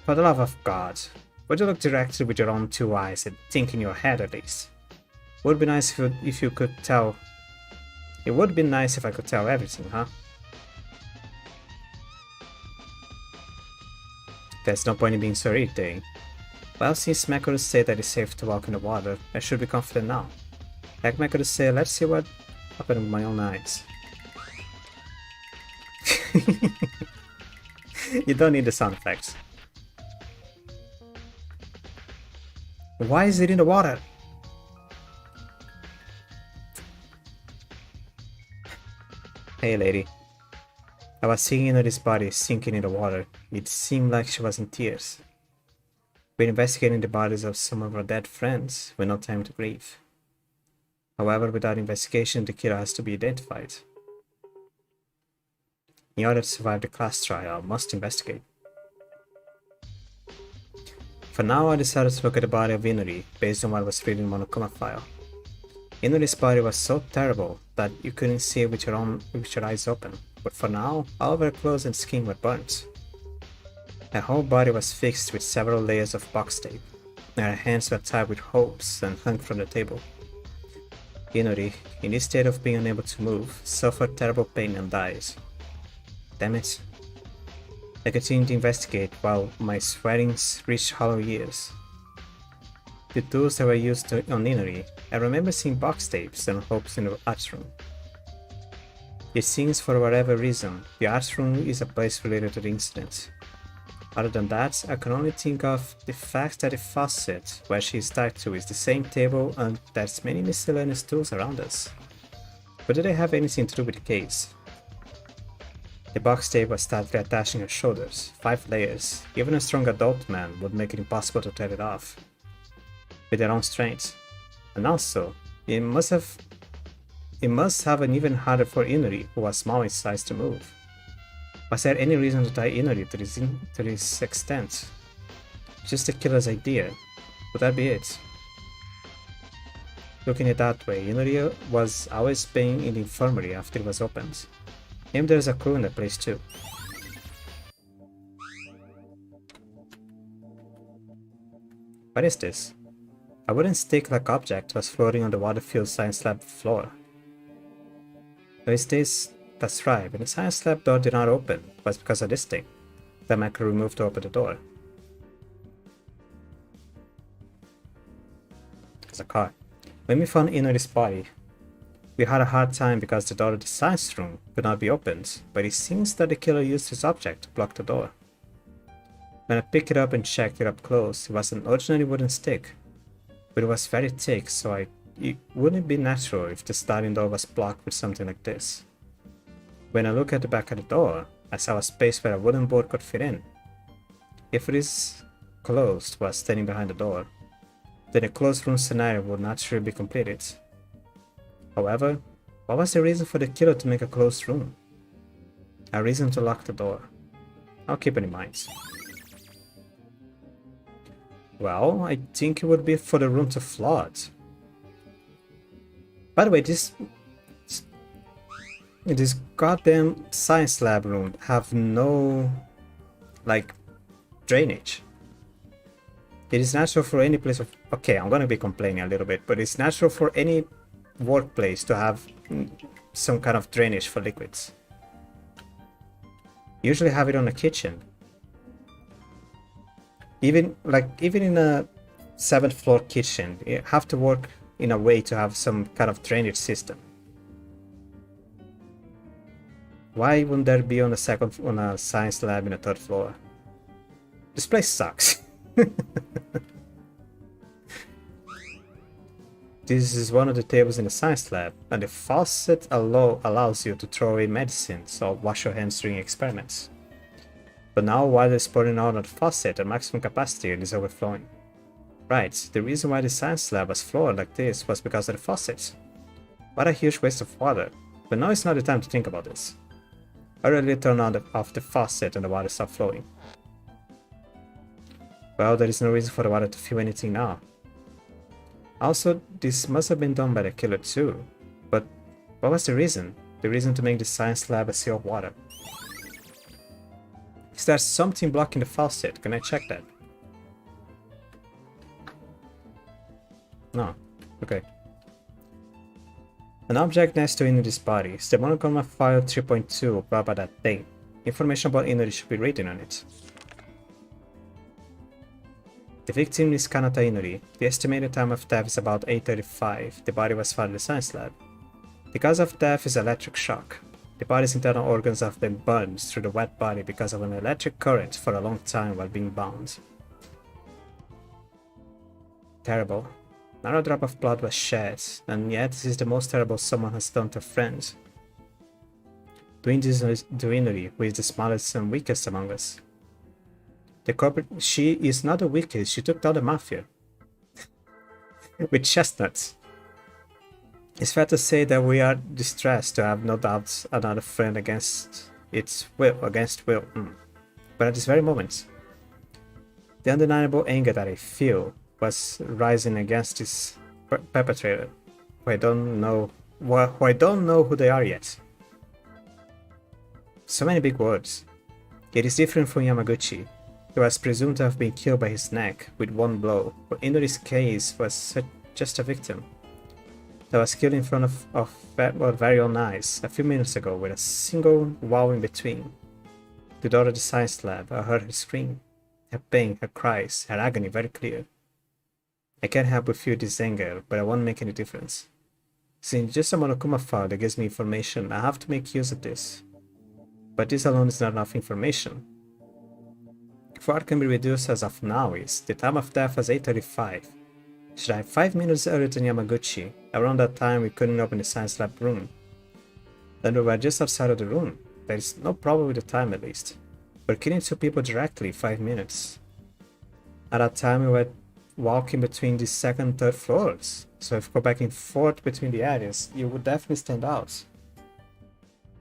For the love of God, would you look directly with your own two eyes and think in your head at least? Would be nice if you could tell. It would be nice if I could tell everything, huh? There's no point in being so irritating. Well, since Makuru said that it's safe to walk in the water, I should be confident now. Like Makuru said, let's see what happened with my own eyes. You don't need the sound effects. Why is it in the water? Hey lady. I was seeing Inori's body sinking in the water. It seemed like she was in tears. We're investigating the bodies of some of our dead friends with no time to grieve. However, without investigation, the killer has to be identified. In order to survive the class trial, I must investigate. For now, I decided to look at the body of Inori based on what was read in the Monokuma file. Inori's body was so terrible that you couldn't see it with your eyes open, but for now, all of her clothes and skin were burnt. Her whole body was fixed with several layers of box tape, and her hands were tied with ropes and hung from the table. Inori, in this state of being unable to move, suffered terrible pain and died. Damn it. I continued to investigate while my sweatings reached hollow ears. The tools that were used on Inori, I remember seeing box tapes and ropes in the arts room. It seems for whatever reason, the arts room is a place related to the incident. Other than that, I can only think of the fact that the faucet where she is tied to is the same table and there's many miscellaneous tools around us. But do they have anything to do with the case? The box tape was tightly attaching her shoulders, 5 layers. Even a strong adult man would make it impossible to tear it off with their own strength. And also, it must have been even harder for Inori, who was small in size, to move. Was there any reason to tie Inori to this extent? Just the killer's idea. Would that be it? Looking at it that way, Inori was always being in the infirmary after it was opened. Maybe there's a clue in that place too. What is this? A wooden stick-like object was floating on the water-filled science lab floor. No, it's this. That's right, when the science lab door did not open, it was because of this thing that Macro removed to open the door. It's a car. When we found Inori's body, we had a hard time because the door of the science room could not be opened, but it seems that the killer used his object to block the door. When I picked it up and checked it up close, it was an ordinary wooden stick, but it was very thick, so it wouldn't be natural if the sliding door was blocked with something like this. When I looked at the back of the door, I saw a space where a wooden board could fit in. If it is closed while standing behind the door, then a closed room scenario would naturally be completed. However, what was the reason for the killer to make a closed room? A reason to lock the door. I'll keep it in mind. Well, I think it would be for the room to flood. By the way, this goddamn science lab room have no, like, drainage. It is natural for any place of... Okay, I'm gonna be complaining a little bit, but it's natural for any workplace to have some kind of drainage for liquids. Usually have it on a kitchen. Even in a 7th floor kitchen, you have to work in a way to have some kind of drainage system. Why wouldn't there be on a science lab in a 3rd floor? This place sucks. This is one of the tables in the science lab, and the faucet allows you to throw in medicines or wash your hands during experiments. But now water is pouring out of the faucet at maximum capacity and is overflowing. Right, the reason why the science lab was floored like this was because of the faucet. What a huge waste of water, but now is not the time to think about this. I already turned off the faucet and the water stopped flowing. Well, there is no reason for the water to feel anything now. Also, this must have been done by the killer too. But what was the reason? The reason to make the science lab a sea of water. Is there something blocking the faucet? Can I check that? No. Okay. An object next to Inudi's body. Is the Monogramma file 3.2 brought by that thing? Information about Inudi should be written on it. The victim is Kanata Inuri. The estimated time of death is about 8:35. The body was found in the science lab. The cause of death is electric shock. The body's internal organs have been burned through the wet body because of an electric current for a long time while being bound. Terrible. Not a drop of blood was shed, and yet this is the most terrible someone has done to a friend. Doing this is Inuri, who is the smallest and weakest among us. The corporate... She is not the weakest, she took down the mafia. With chestnuts. It's fair to say that we are distressed to have no doubts another friend against will. But at this very moment, the undeniable anger that I feel was rising against this perpetrator, who I don't know who they are yet. So many big words. It is different from Yamaguchi, who was presumed to have been killed by his neck with one blow, but Inuri's case was just a victim that was killed in front of our very own eyes a few minutes ago with a single wow in between. The door of the science lab, I heard her scream, her pain, her cries, her agony very clear. I can't help but feel this anger, but I won't make any difference. Since just a Monokuma file that gives me information, I have to make use of this. But this alone is not enough information. What can be reduced as of now is, the time of death was 8:35. Should I have 5 minutes earlier than Yamaguchi? Around that time we couldn't open the science lab room. Then we were just outside of the room. There is no problem with the time at least. We're killing 2 people directly 5 minutes. At that time we were walking between the 2nd and 3rd floors. So if you go back and forth between the areas, you would definitely stand out.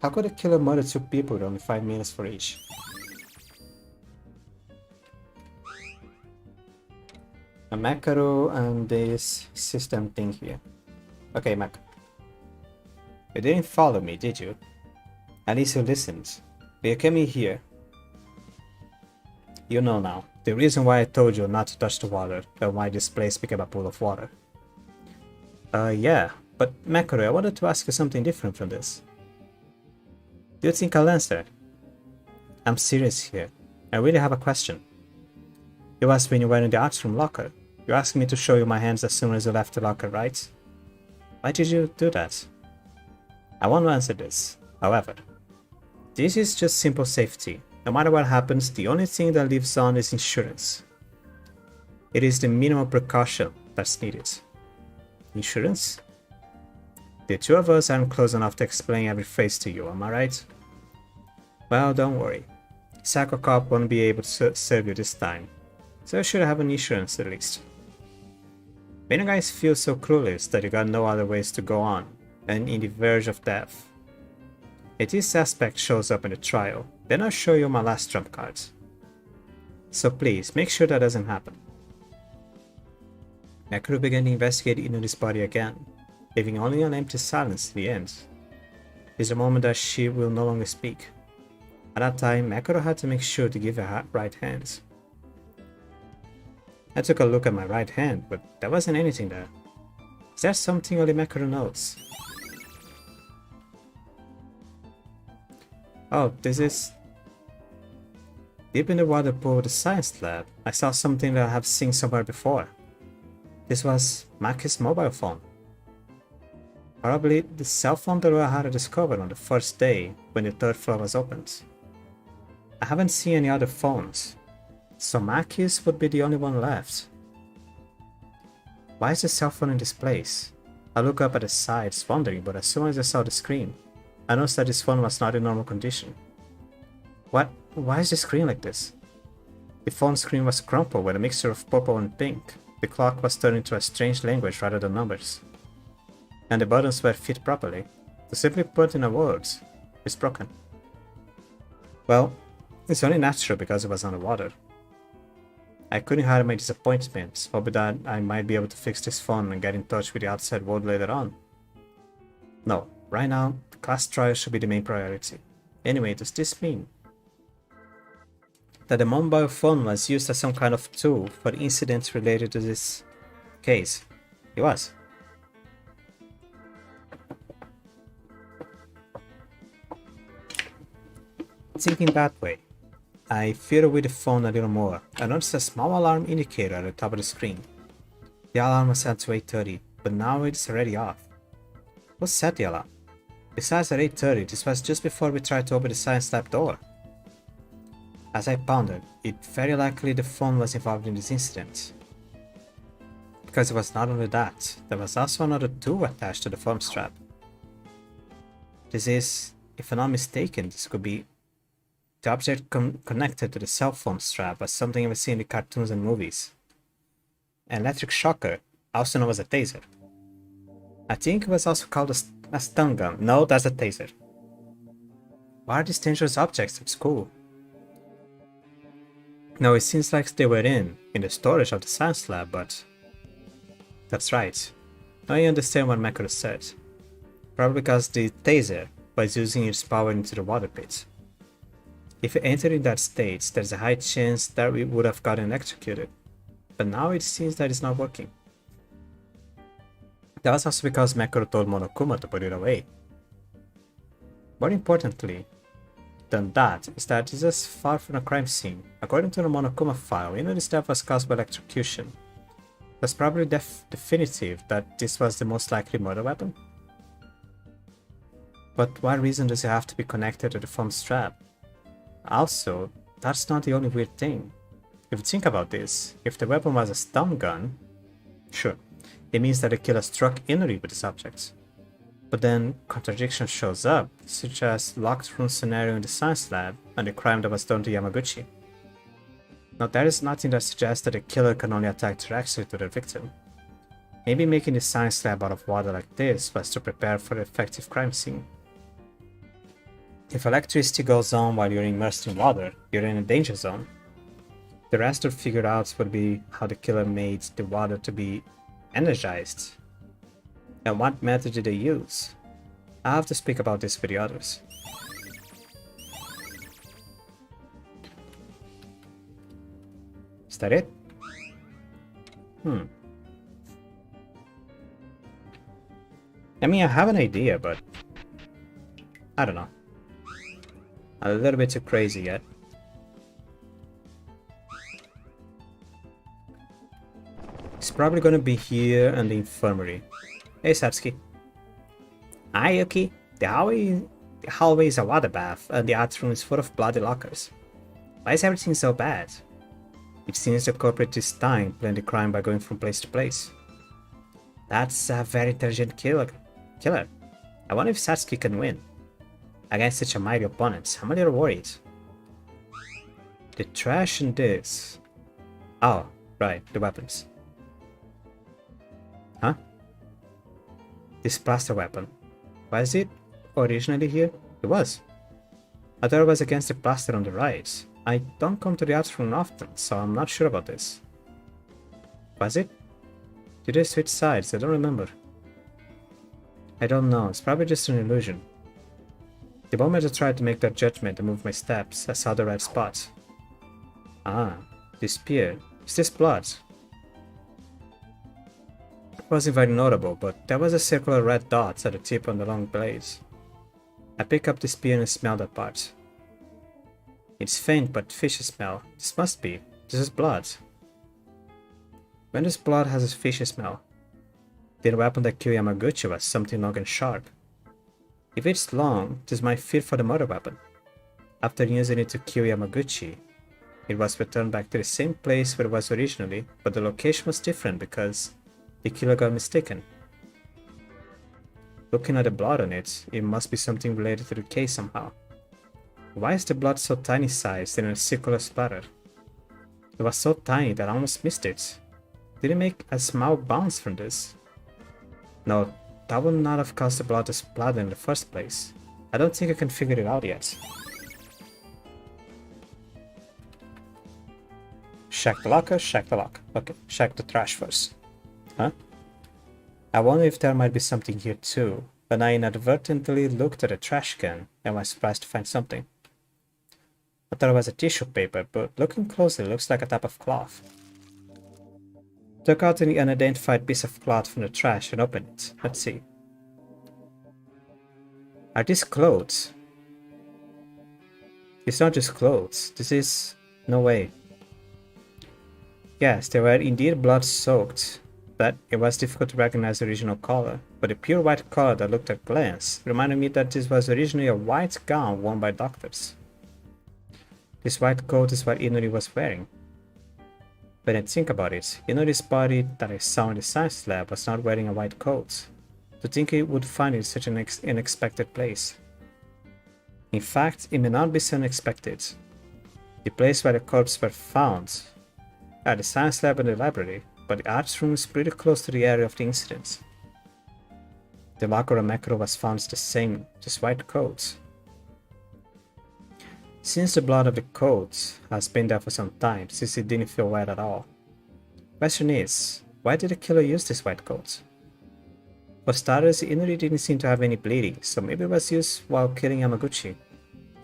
How could a killer murder 2 people with only 5 minutes for each? A Makaru and this system thing here. Okay, Makaru. You didn't follow me, did you? At least you listened. But you came in here. You know now, the reason why I told you not to touch the water, and why this place became a pool of water. Yeah, but Makaru, I wanted to ask you something different from this. Do you think I'll answer? I'm serious here. I really have a question. You asked when you were in the arts room locker. You asked me to show you my hands as soon as you left the locker, right? Why did you do that? I won't answer this, however. This is just simple safety. No matter what happens, the only thing that lives on is insurance. It is the minimum precaution that's needed. Insurance? The 2 of us aren't close enough to explain every phrase to you, am I right? Well, don't worry. Psycho Cop won't be able to serve you this time, so you should have an insurance at least. When you guys feel so clueless that you got no other ways to go on, and in the verge of death, if this aspect shows up in the trial, then I'll show you my last trump cards. So please, make sure that doesn't happen. Makaru began to investigate Inudi's body again, leaving only an empty silence at the end. It is a moment that she will no longer speak. At that time, Makaru had to make sure to give her right hand. I took a look at my right hand, but there wasn't anything there. Is there something only Macro knows? Oh, this is... Deep in the water pool of the science lab, I saw something that I have seen somewhere before. This was Maki's mobile phone. Probably the cell phone that Uehara discovered on the first day when the third floor was opened. I haven't seen any other phones, so Maki's would be the only one left. Why is the cell phone in this place? I look up at the sides wondering, but as soon as I saw the screen, I noticed that this phone was not in normal condition. Why is the screen like this? The phone screen was crumpled with a mixture of purple and pink. The clock was turned into a strange language rather than numbers. And the buttons were fit properly. To simply put in a word, it's broken. Well, it's only natural because it was underwater. I couldn't hide my disappointment, hoping that I might be able to fix this phone and get in touch with the outside world later on. No, right now, the class trial should be the main priority. Anyway, does this mean that the mobile phone was used as some kind of tool for incidents related to this case? It was. Thinking that way, I fiddled with the phone a little more. I noticed a small alarm indicator at the top of the screen. The alarm was set to 8:30, but now it's already off. What set the alarm? Besides, at 8:30, this was just before we tried to open the science lab door. As I pondered, it very likely the phone was involved in this incident. Because it was not only that, there was also another tool attached to the phone strap. This is, if I'm not mistaken, this could be the object connected to the cell phone strap was something I've seen in the cartoons and movies. An electric shocker, also known as a taser. I think it was also called a stun gun. No, that's a taser. Why are these dangerous objects at school? Now it seems like they were in the storage of the science lab, but... That's right. Now I understand what Macro said. Probably because the taser was using its power into the water pit. If it entered in that state, there's a high chance that we would have gotten electrocuted. But now it seems that it's not working. That was also because Macro told Monokuma to put it away. More importantly than that is that this is far from a crime scene. According to the Monokuma file, this death was caused by electrocution. That's probably definitive that this was the most likely murder weapon. But what reason does it have to be connected to the phone strap? Also, that's not the only weird thing. If you think about this, if the weapon was a stun gun, sure, it means that the killer struck inwardly with the subject. But then contradiction shows up, such as locked room scenario in the science lab and the crime that was done to Yamaguchi. Now there is nothing that suggests that the killer can only attack directly to the victim. Maybe making the science lab out of water like this was to prepare for an effective crime scene. If electricity goes on while you're immersed in water, you're in a danger zone. The rest to figure out would be how the killer made the water to be energized. And what method did they use? I have to speak about this with the others. Is that it? I mean, I have an idea, but I don't know. A little bit too crazy yet. It's probably gonna be here and the infirmary. Hey Satsuki. Hi Yuki. The hallway is a water bath and the art room is full of bloody lockers. Why is everything so bad? It seems the culprit is time planning the crime by going from place to place. That's a very intelligent killer. I wonder if Satsuki can win. Against such a mighty opponent, I'm a little worried. The trash and this. Oh, right, the weapons. Huh? This blaster weapon. Was it originally here? It was. I thought it was against the blaster on the right. I don't come to the art room often, so I'm not sure about this. Was it? Did they switch sides? I don't remember. I don't know, it's probably just an illusion. The moment I tried to make that judgment and move my steps, I saw the red spot. Ah, this spear. Is this blood? wasn't very notable, but there was a circular red dot at the tip of the long blades. I pick up the spear and smell that part. It's faint but fishy smell. This must be. This is blood. When does blood has a fishy smell? The weapon that killed Yamaguchi was something long and sharp. If it's long, this might fit for the murder weapon. After using it to kill Yamaguchi, it was returned back to the same place where it was originally, but the location was different because the killer got mistaken. Looking at the blood on it, it must be something related to the case somehow. Why is the blood so tiny sized and in a circular splatter? It was so tiny that I almost missed it. Did it make a small bounce from this? No, that would not have caused the blood to splatter in the first place. I don't think I can figure it out yet. Check the locker, check the locker. Okay, check the trash first. Huh? I wonder if there might be something here too, but I inadvertently looked at the trash can and was surprised to find something. I thought it was a tissue paper, but looking closely it looks like a type of cloth. Took out an unidentified piece of cloth from the trash and opened it. Let's see. Are these clothes? It's not just clothes. This is... no way. Yes, they were indeed blood-soaked, but it was difficult to recognize the original color. But the pure white color that looked at a glance reminded me that this was originally a white gown worn by doctors. This white coat is what Inori was wearing. When I think about it, Inori's body that I saw in the science lab was not wearing a white coat. To think it would find it in such an unexpected place. In fact, it may not be so unexpected. The place where the corpses were found at the science lab and the library, but the arts room is pretty close to the area of the incident. The locker where Makuro was found is the same, just white coat. Since the blood of the coat has been there for some time, since it didn't feel wet at all. Question is, why did the killer use this white coat? For starters, Inori didn't seem to have any bleeding, so maybe it was used while killing Yamaguchi.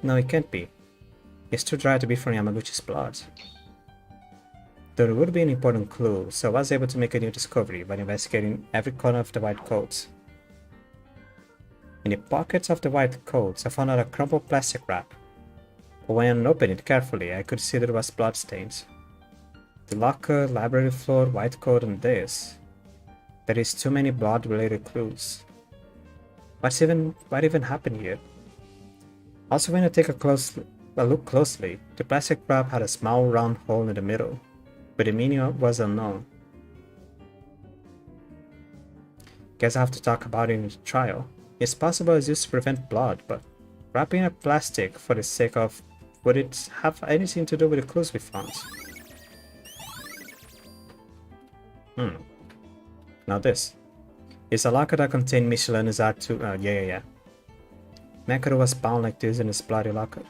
No, it can't be. It's too dry to be from Yamaguchi's blood. There would be an important clue, so I was able to make a new discovery by investigating every corner of the white coat. In the pockets of the white coats, I found out a crumpled plastic wrap. But when I opened it carefully, I could see there was blood stains. The locker, library floor, white coat, and this. There is too many blood-related clues. What even happened here? Also, when I take a look closely, the plastic wrap had a small round hole in the middle, but the meaning was unknown. Guess I have to talk about it in the trial. It's possible it's used to prevent blood, but wrapping up plastic for the sake of... would it have anything to do with the clues we found? Now this. It's a locker that contained miscellaneous art too. Yeah. Makuro was bound like this in his bloody locker.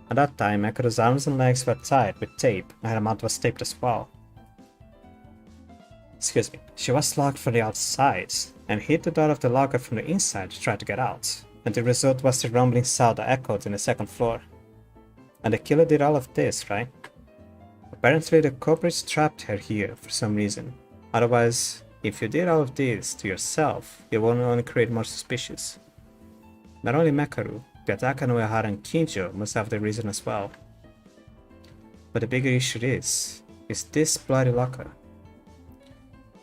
At that time, Makuro's arms and legs were tied with tape, and her mouth was taped as well. Excuse me. She was locked from the outside, and hit the door of the locker from the inside to try to get out, and the result was the rumbling sound that echoed in the second floor. And the killer did all of this, right? Apparently the culprits trapped her here for some reason. Otherwise, if you did all of this to yourself, it would only create more suspicious. Not only Makuro, the attacker Uehara and Kinjo must have the reason as well. But the bigger issue is this bloody locker.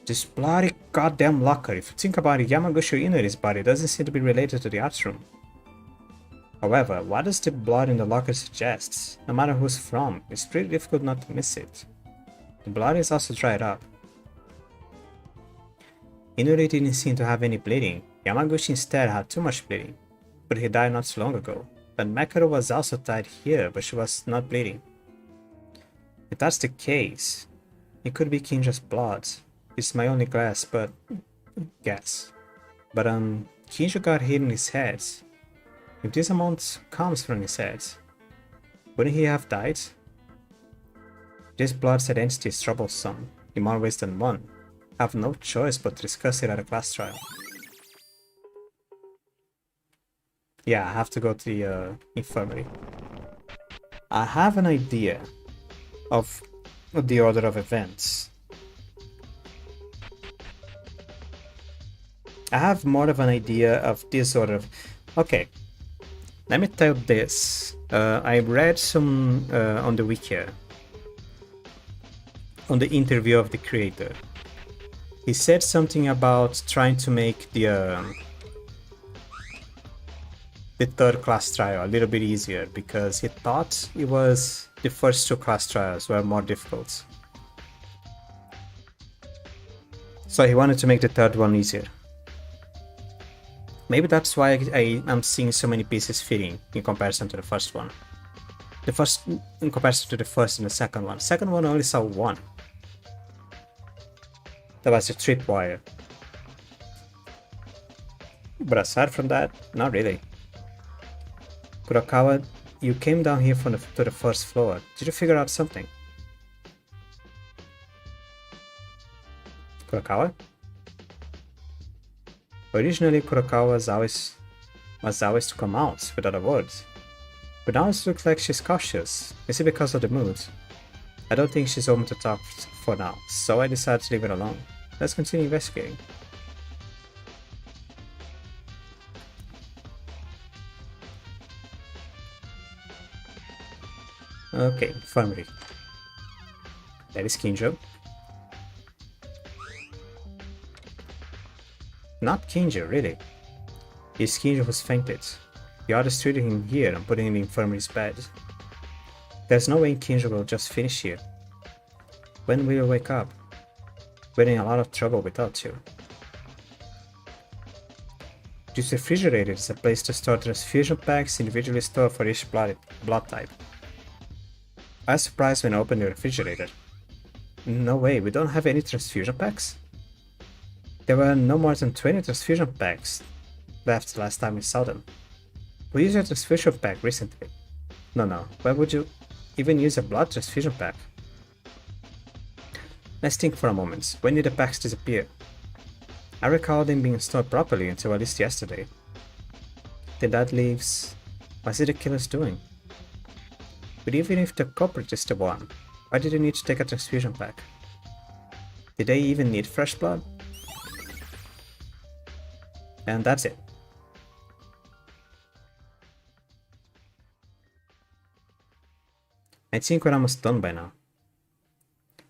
This bloody goddamn locker. If you think about it, Yamaguchi Inori's body doesn't seem to be related to the arts room. However, what does the blood in the locker suggest? No matter who's from, it's pretty difficult not to miss it. The blood is also dried up. Inori didn't seem to have any bleeding. Yamaguchi instead had too much bleeding, but he died not so long ago. And Makuro was also tied here, but she was not bleeding. If that's the case, it could be Kinjo's blood. It's my only guess, but Kinjo got hit in his head. If this amount comes from his head, wouldn't he have died? This blood's identity is troublesome, in more ways than one. I have no choice but to discuss it at a class trial. Yeah, I have to go to the infirmary. I have an idea of the order of events. I have more of an idea of this sort of... Okay, let me tell this. I read some on the wiki, on the interview of the creator. He said something about trying to make the third class trial a little bit easier because he thought it was the first two class trials were more difficult. So he wanted to make the third one easier. Maybe that's why I'm seeing so many pieces fitting in comparison to the first one. In comparison to the first and the second one. Second one I only saw one. That was the tripwire. But aside from that, not really. Kurokawa, you came down here to the first floor. Did you figure out something? Kurokawa? Originally, Kurokawa was always to come out without a word. But now it looks like she's cautious. Is it because of the mood? I don't think she's open to talk for now, so I decided to leave it alone. Let's continue investigating. Okay, infirmary. That is Kinjo. Not Kinjo, really. It's Kinjo who's fainted. The others treated him here and put him in the infirmary's bed. There's no way Kinjo will just finish here. When will you wake up? We're in a lot of trouble without you. This refrigerator is a place to store transfusion packs individually stored for each blood type. I was surprised when I opened the refrigerator. No way, we don't have any transfusion packs? There were no more than 20 transfusion packs left last time we saw them. We used a transfusion pack recently. No, why would you even use a blood transfusion pack? Let's think for a moment. When did the packs disappear? I recall them being stored properly until at least yesterday. Then that leaves... What's it the killer's doing? But even if the culprit is the one, why did they need to take a transfusion pack? Did they even need fresh blood? And that's it. I think we're almost done by now.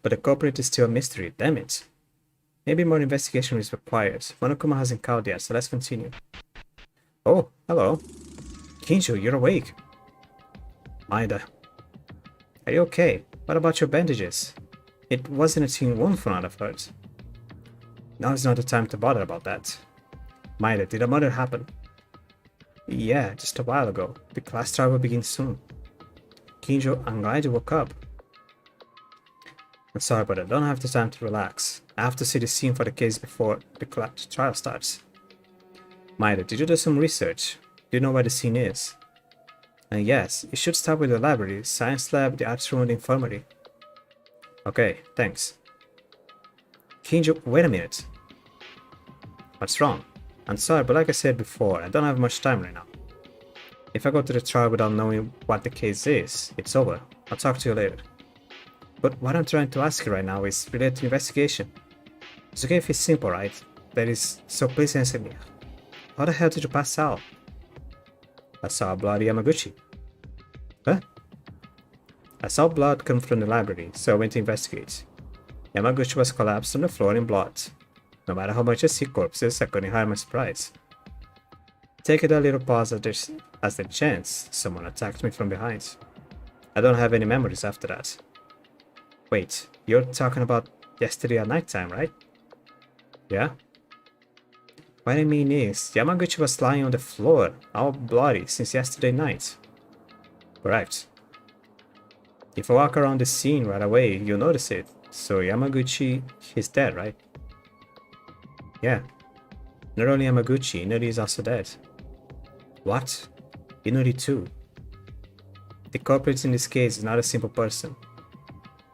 But the culprit is still a mystery, damn it. Maybe more investigation is required. Monokuma hasn't called yet, so let's continue. Oh, hello. Kinjo, you're awake. Maeda. Are you okay? What about your bandages? It wasn't a teen wound from what I've heard. Now is not the time to bother about that. Maeda, did a murder happen? Yeah, just a while ago. The class trial will begin soon. Kinjo, I'm glad you woke up. I'm sorry, but I don't have the time to relax. I have to see the scene for the case before the trial starts. Maeda, did you do some research? Do you know where the scene is? And yes, you should start with the library, science lab, the arts room, and the infirmary. Okay, thanks. Kinjo, wait a minute. What's wrong? I'm sorry, but like I said before, I don't have much time right now. If I go to the trial without knowing what the case is, it's over. I'll talk to you later. But what I'm trying to ask you right now is related to investigation. It's okay if it's simple, right? That is, so please answer me. How the hell did you pass out? I saw a bloody Yamaguchi. Huh? I saw blood come from the library, so I went to investigate. Yamaguchi was collapsed on the floor in blood. No matter how much I see corpses, I couldn't hide my surprise. Take it a little pause as the chance someone attacked me from behind. I don't have any memories after that. Wait, you're talking about yesterday at nighttime, right? Yeah? What I mean is, Yamaguchi was lying on the floor, all bloody, since yesterday night. Correct. If I walk around the scene right away, you'll notice it. So Yamaguchi, he's dead, right? Yeah. Not only Yamaguchi, Inuri is also dead. What? Inuri too? The culprit in this case is not a simple person.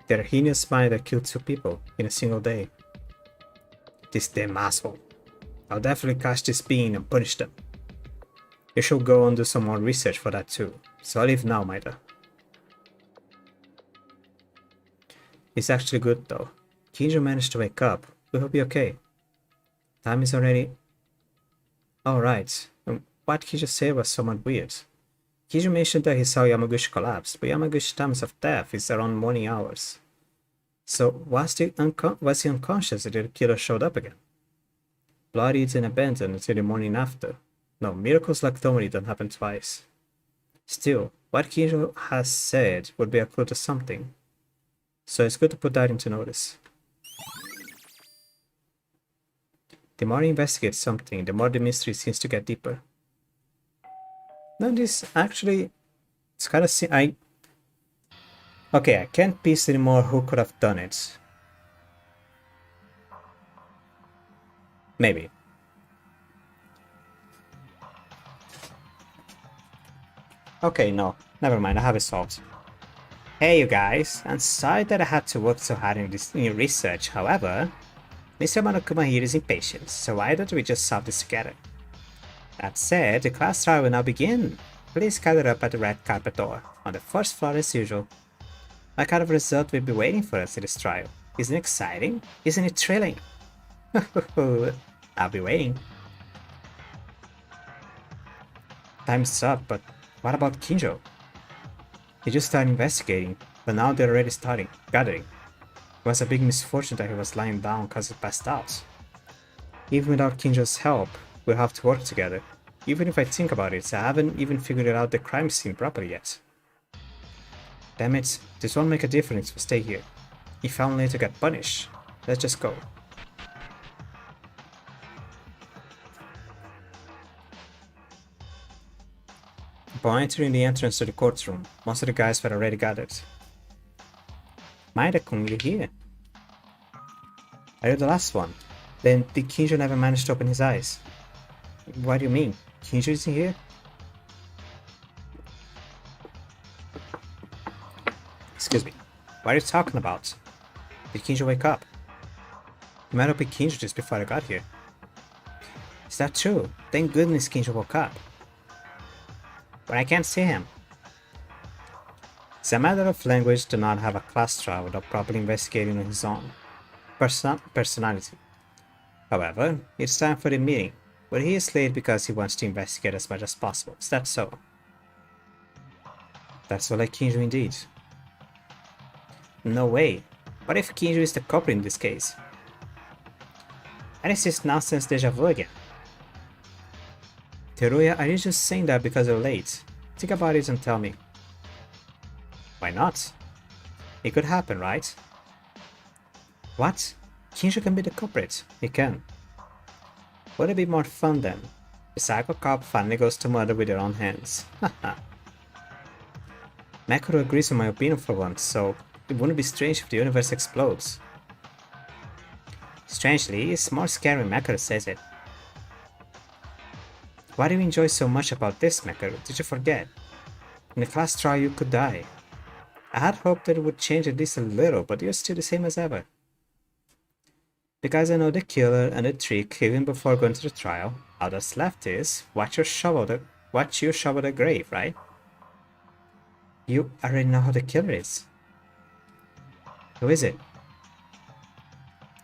They're a heinous mind that killed 2 people in a single day. This damn asshole. I'll definitely catch this being and punish them. You should go and do some more research for that too. So I'll leave now, Maeda. It's actually good though. Kinjo managed to wake up. We will be okay. Time is already... Alright, what Kijo said was somewhat weird. Kijo mentioned that he saw Yamaguchi collapse, but Yamaguchi's time of death is around morning hours. So was he unconscious until the killer showed up again? Bloodied and abandoned until the morning after. No, miracles like Tomori don't happen twice. Still, what Kijo has said would be a clue to something. So it's good to put that into notice. The more you investigate something, the more the mystery seems to get deeper. No, this actually, it's kind of okay, I can't piece anymore who could have done it. Maybe. Okay, no, never mind, I have it solved. Hey you guys, I'm sorry that I had to work so hard in this new research, however, Mr. Monokuma here is impatient, so why don't we just solve this together? That said, the class trial will now begin. Please gather up at the red carpet door, on the first floor as usual. What kind of result will be waiting for us in this trial? Isn't it exciting? Isn't it thrilling? I'll be waiting. Time's up, but what about Kinjo? He just started investigating, but now they're already gathering. It was a big misfortune that he was lying down because he passed out. Even without Kinjo's help, we'll have to work together. Even if I think about it, I haven't even figured out the crime scene properly yet. Damn it, this won't make a difference if we stay here. If I'm only to get punished, let's just go. Upon entering the entrance to the courtroom, most of the guys were already gathered. Maeda-kun, you're here. Are you the last one? Then did Kinjo never manage to open his eyes? What do you mean? Kinjo isn't here? Excuse me. What are you talking about? Did Kinjo wake up? He might have been Kinjo just before I got here. Is that true? Thank goodness Kinjo woke up. But I can't see him. It's a matter of language to not have a class trial without properly investigating on his own personality. However, it's time for the meeting, but he is late because he wants to investigate as much as possible. Is that so? That's so like Kinjo indeed. No way. What if Kinjo is the culprit in this case? And it's this nonsense deja vu again. Teruya, are you just saying that because you're late? Think about it and tell me. Why not? It could happen, right? What? Kinjo can be the culprit. He can. Would it be more fun then? The psycho cop finally goes to murder with their own hands. Haha. Makuro agrees with my opinion for once, so it wouldn't be strange if the universe explodes. Strangely, it's more scary when Makuro says it. Why do you enjoy so much about this, Makuro? Did you forget? In the class trial you could die. I had hoped that it would change at least a little, but you're still the same as ever. Because I know the killer and the trick even before going to the trial, all that's left is watch you shovel the grave, right? You already know who the killer is. Who is it?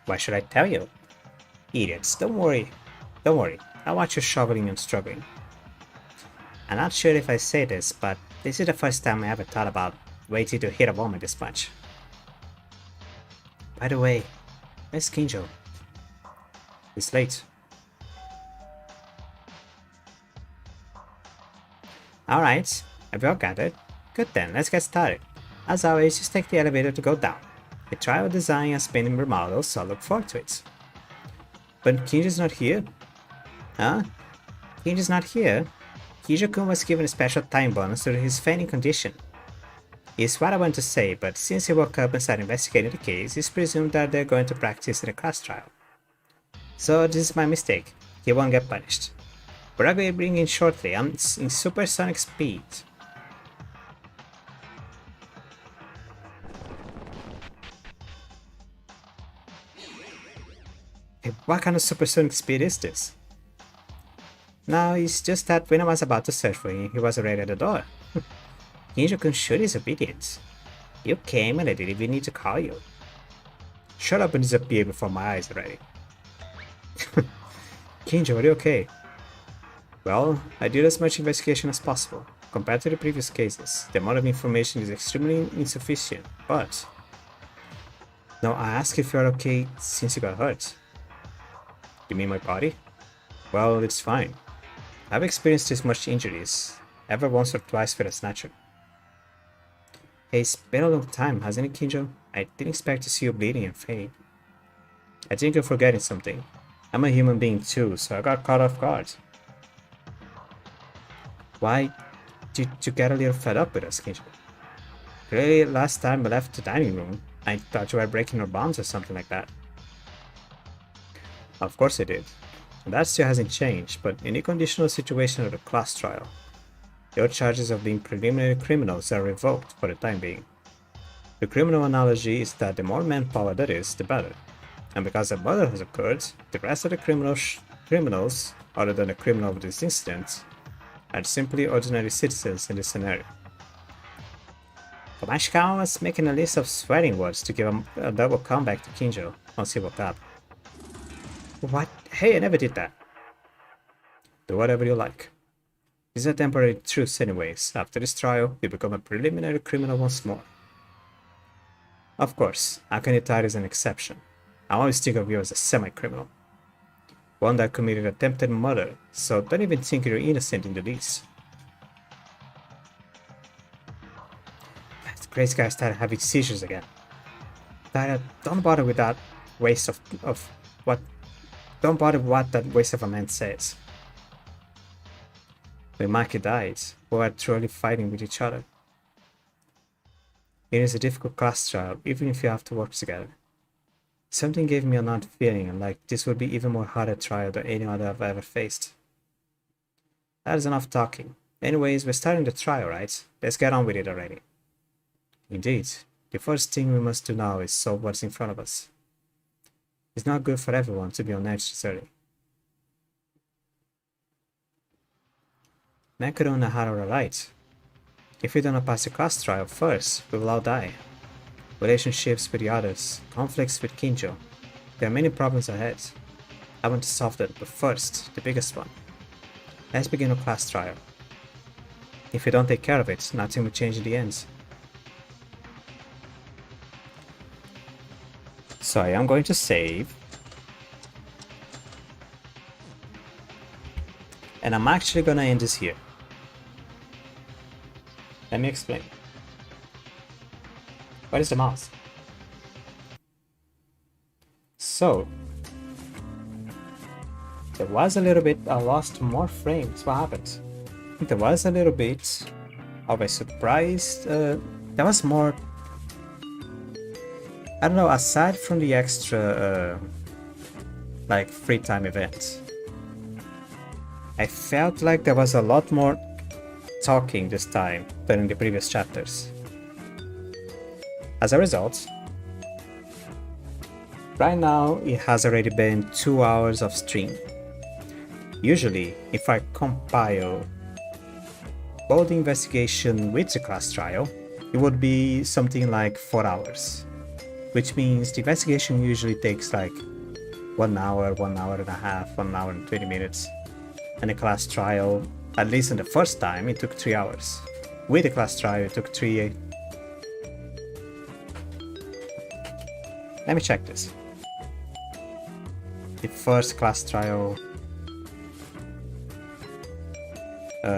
Why should I tell you? Idiots, don't worry. Don't worry, I'll watch you shoveling and struggling. I'm not sure if I say this, but this is the first time I ever thought about waiting to hit a woman this much. By the way, where's Kinjo? He's late. Alright, have you all gathered? Good then, let's get started. As always, just take the elevator to go down. The trial design has been remodeled, so I look forward to it. But Kinjo's not here? Huh? Kinjo's not here? Kinjo-kun was given a special time bonus due to his fainting condition. Is what I want to say, but since he woke up and started investigating the case, it's presumed that they're going to practice in a class trial. So this is my mistake. He won't get punished. But I'll be bringing in shortly. I'm in supersonic speed. Hey, what kind of supersonic speed is this? No, it's just that when I was about to search for him, he was already at the door. Kinjo-kun sure is obedient. You came and I didn't even need to call you. Shut up and disappear before my eyes already. Kinjo, are you okay? Well, I did as much investigation as possible. Compared to the previous cases, the amount of information is extremely insufficient, but... No, I asked if you're okay since you got hurt. You mean my body? Well, it's fine. I've experienced this much injuries, ever once or twice with a snatcher. Hey, it's been a long time, hasn't it, Kinjo? I didn't expect to see you bleeding and fade. I think you're forgetting something. I'm a human being too, so I got caught off guard. Why did you get a little fed up with us, Kinjo? Clearly, last time we left the dining room, I thought you were breaking our bonds or something like that. Of course I did. And that still hasn't changed, but in the conditional situation of the class trial, your charges of being preliminary criminals are revoked for the time being. The criminal analogy is that the more manpower there is, the better. And because a murder has occurred, the rest of the criminals, other than the criminal of this incident, are simply ordinary citizens in this scenario. Komashikawa was making a list of swearing words to give a double comeback to Kinjo once he woke up. What? Hey, I never did that. Do whatever you like. This is a temporary truce anyways. After this trial, you become a preliminary criminal once more. Of course, Akanitari is an exception. I always think of you as a semi-criminal. One that committed attempted murder, so don't even think you're innocent in the least. The crazy guy started having seizures again. Don't bother with that waste of what... Don't bother with what that waste of a man says. When Maki died, we were truly fighting with each other. It is a difficult class trial, even if you have to work together. Something gave me an odd feeling, like this would be even more harder trial than any other I've ever faced. That is enough talking. Anyways, we're starting the trial, right? Let's get on with it already. Indeed, the first thing we must do now is solve what's in front of us. It's not good for everyone to be on edge this early. Makoto and Nahara are right. If we do not pass the class trial first, we will all die. Relationships with the others, conflicts with Kinjo. There are many problems ahead. I want to solve them, but first, the biggest one. Let's begin a class trial. If we don't take care of it, nothing will change in the end. So I am going to save. And I'm actually gonna end this here. Let me explain. Where is the mouse? So, there was a little bit, I lost more frames. What happened? There was a little bit of a surprise. There was more, I don't know, aside from the extra like free time events, I felt like there was a lot more talking this time than in the previous chapters. As a result, right now it has already been 2 hours of stream. Usually, if I compile both the investigation with the class trial, it would be something like 4 hours. Which means the investigation usually takes like 1 hour, 1 hour and a half, 1 hour and 20 minutes. And the class trial, at least in the first time, it took 3 hours. With the class trial, it took 3... Let me check this. The first class trial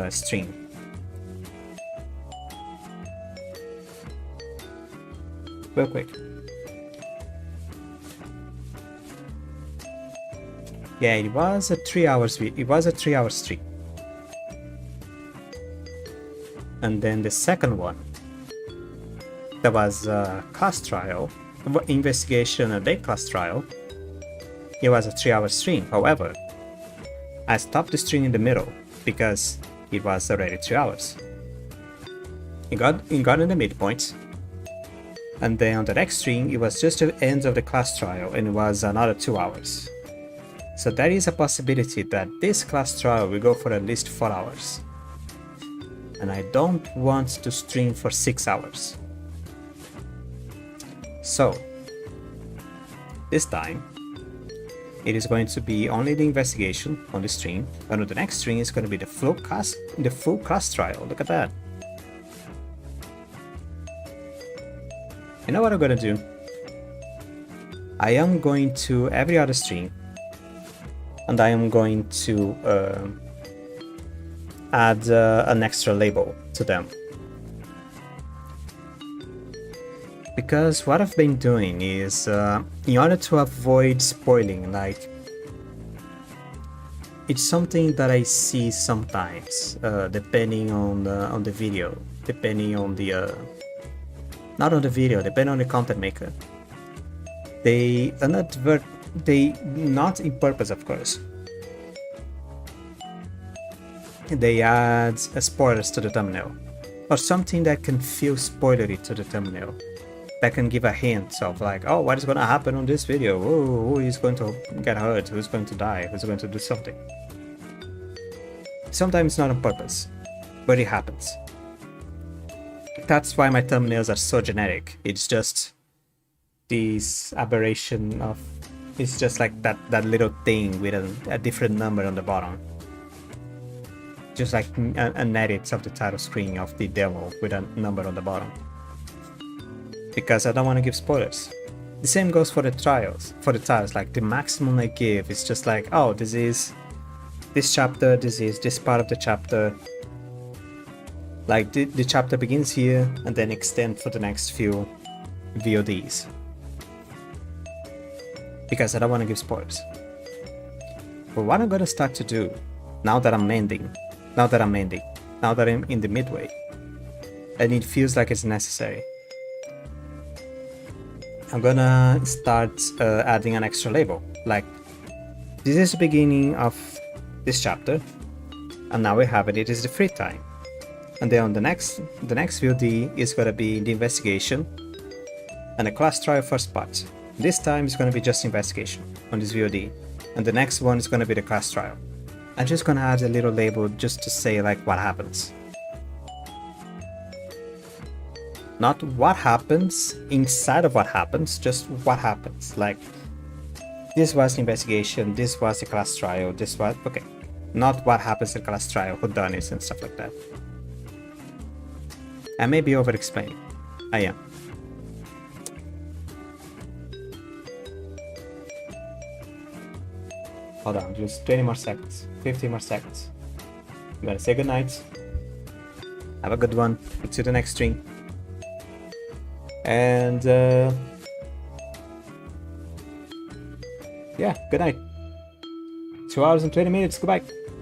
stream. Real quick. Yeah, it was a 3 hours. It was a 3 hour stream. And then the second one, that was a class trial, investigation and then class trial. It was a 3 hour stream. However, I stopped the stream in the middle because it was already 3 hours. It got in the midpoint, and then on the next stream it was just the end of the class trial and it was another 2 hours. So there is a possibility that this class trial will go for at least 4 hours. And I don't want to stream for 6 hours. So, this time, it is going to be only the investigation on the stream, and on the next stream is going to be the full class trial. Look at that. You know what I'm gonna do? I am going to every other stream, and I am going to add an extra label to them. Because what I've been doing is, in order to avoid spoiling, like, it's something that I see sometimes, depending on the video, depending on the, not on the video, depending on the content maker. They not in purpose, of course. They add spoilers to the thumbnail, or something that can feel spoilery to the thumbnail, that can give a hint of like, oh, what is going to happen on this video? Oh, who is going to get hurt? Who's going to die? Who's going to do something? Sometimes not on purpose, but it happens. That's why my thumbnails are so generic. It's just this aberration of, it's just like that little thing with a different number on the bottom. Just like an edit of the title screen of the demo with a number on the bottom. Because I don't want to give spoilers. The same goes for the trials, like the maximum I give is just like, oh, this is this chapter, this is this part of the chapter. Like the chapter begins here and then extend for the next few VODs. Because I don't want to give spoilers. But what I'm gonna start to do, now that I'm ending, now that I'm in the midway, and it feels like it's necessary, I'm gonna start adding an extra label. Like, this is the beginning of this chapter, and now we have it. It is the free time, and then on the next VOD is gonna be the investigation and the class trial first part. This time it's gonna be just investigation on this VOD, and the next one is gonna be the class trial. I'm just gonna add a little label just to say like what happens. Not what happens inside of what happens, just what happens. Like, this was the investigation, this was the class trial, this was, okay. Not what happens in class trial, who done it and stuff like that. I may be over-explaining. I am. Hold on, just 20 more seconds, 15 more seconds. I'm gonna say goodnight. Have a good one. See you the next stream. And yeah, good night. 2 hours and 20 minutes. Goodbye.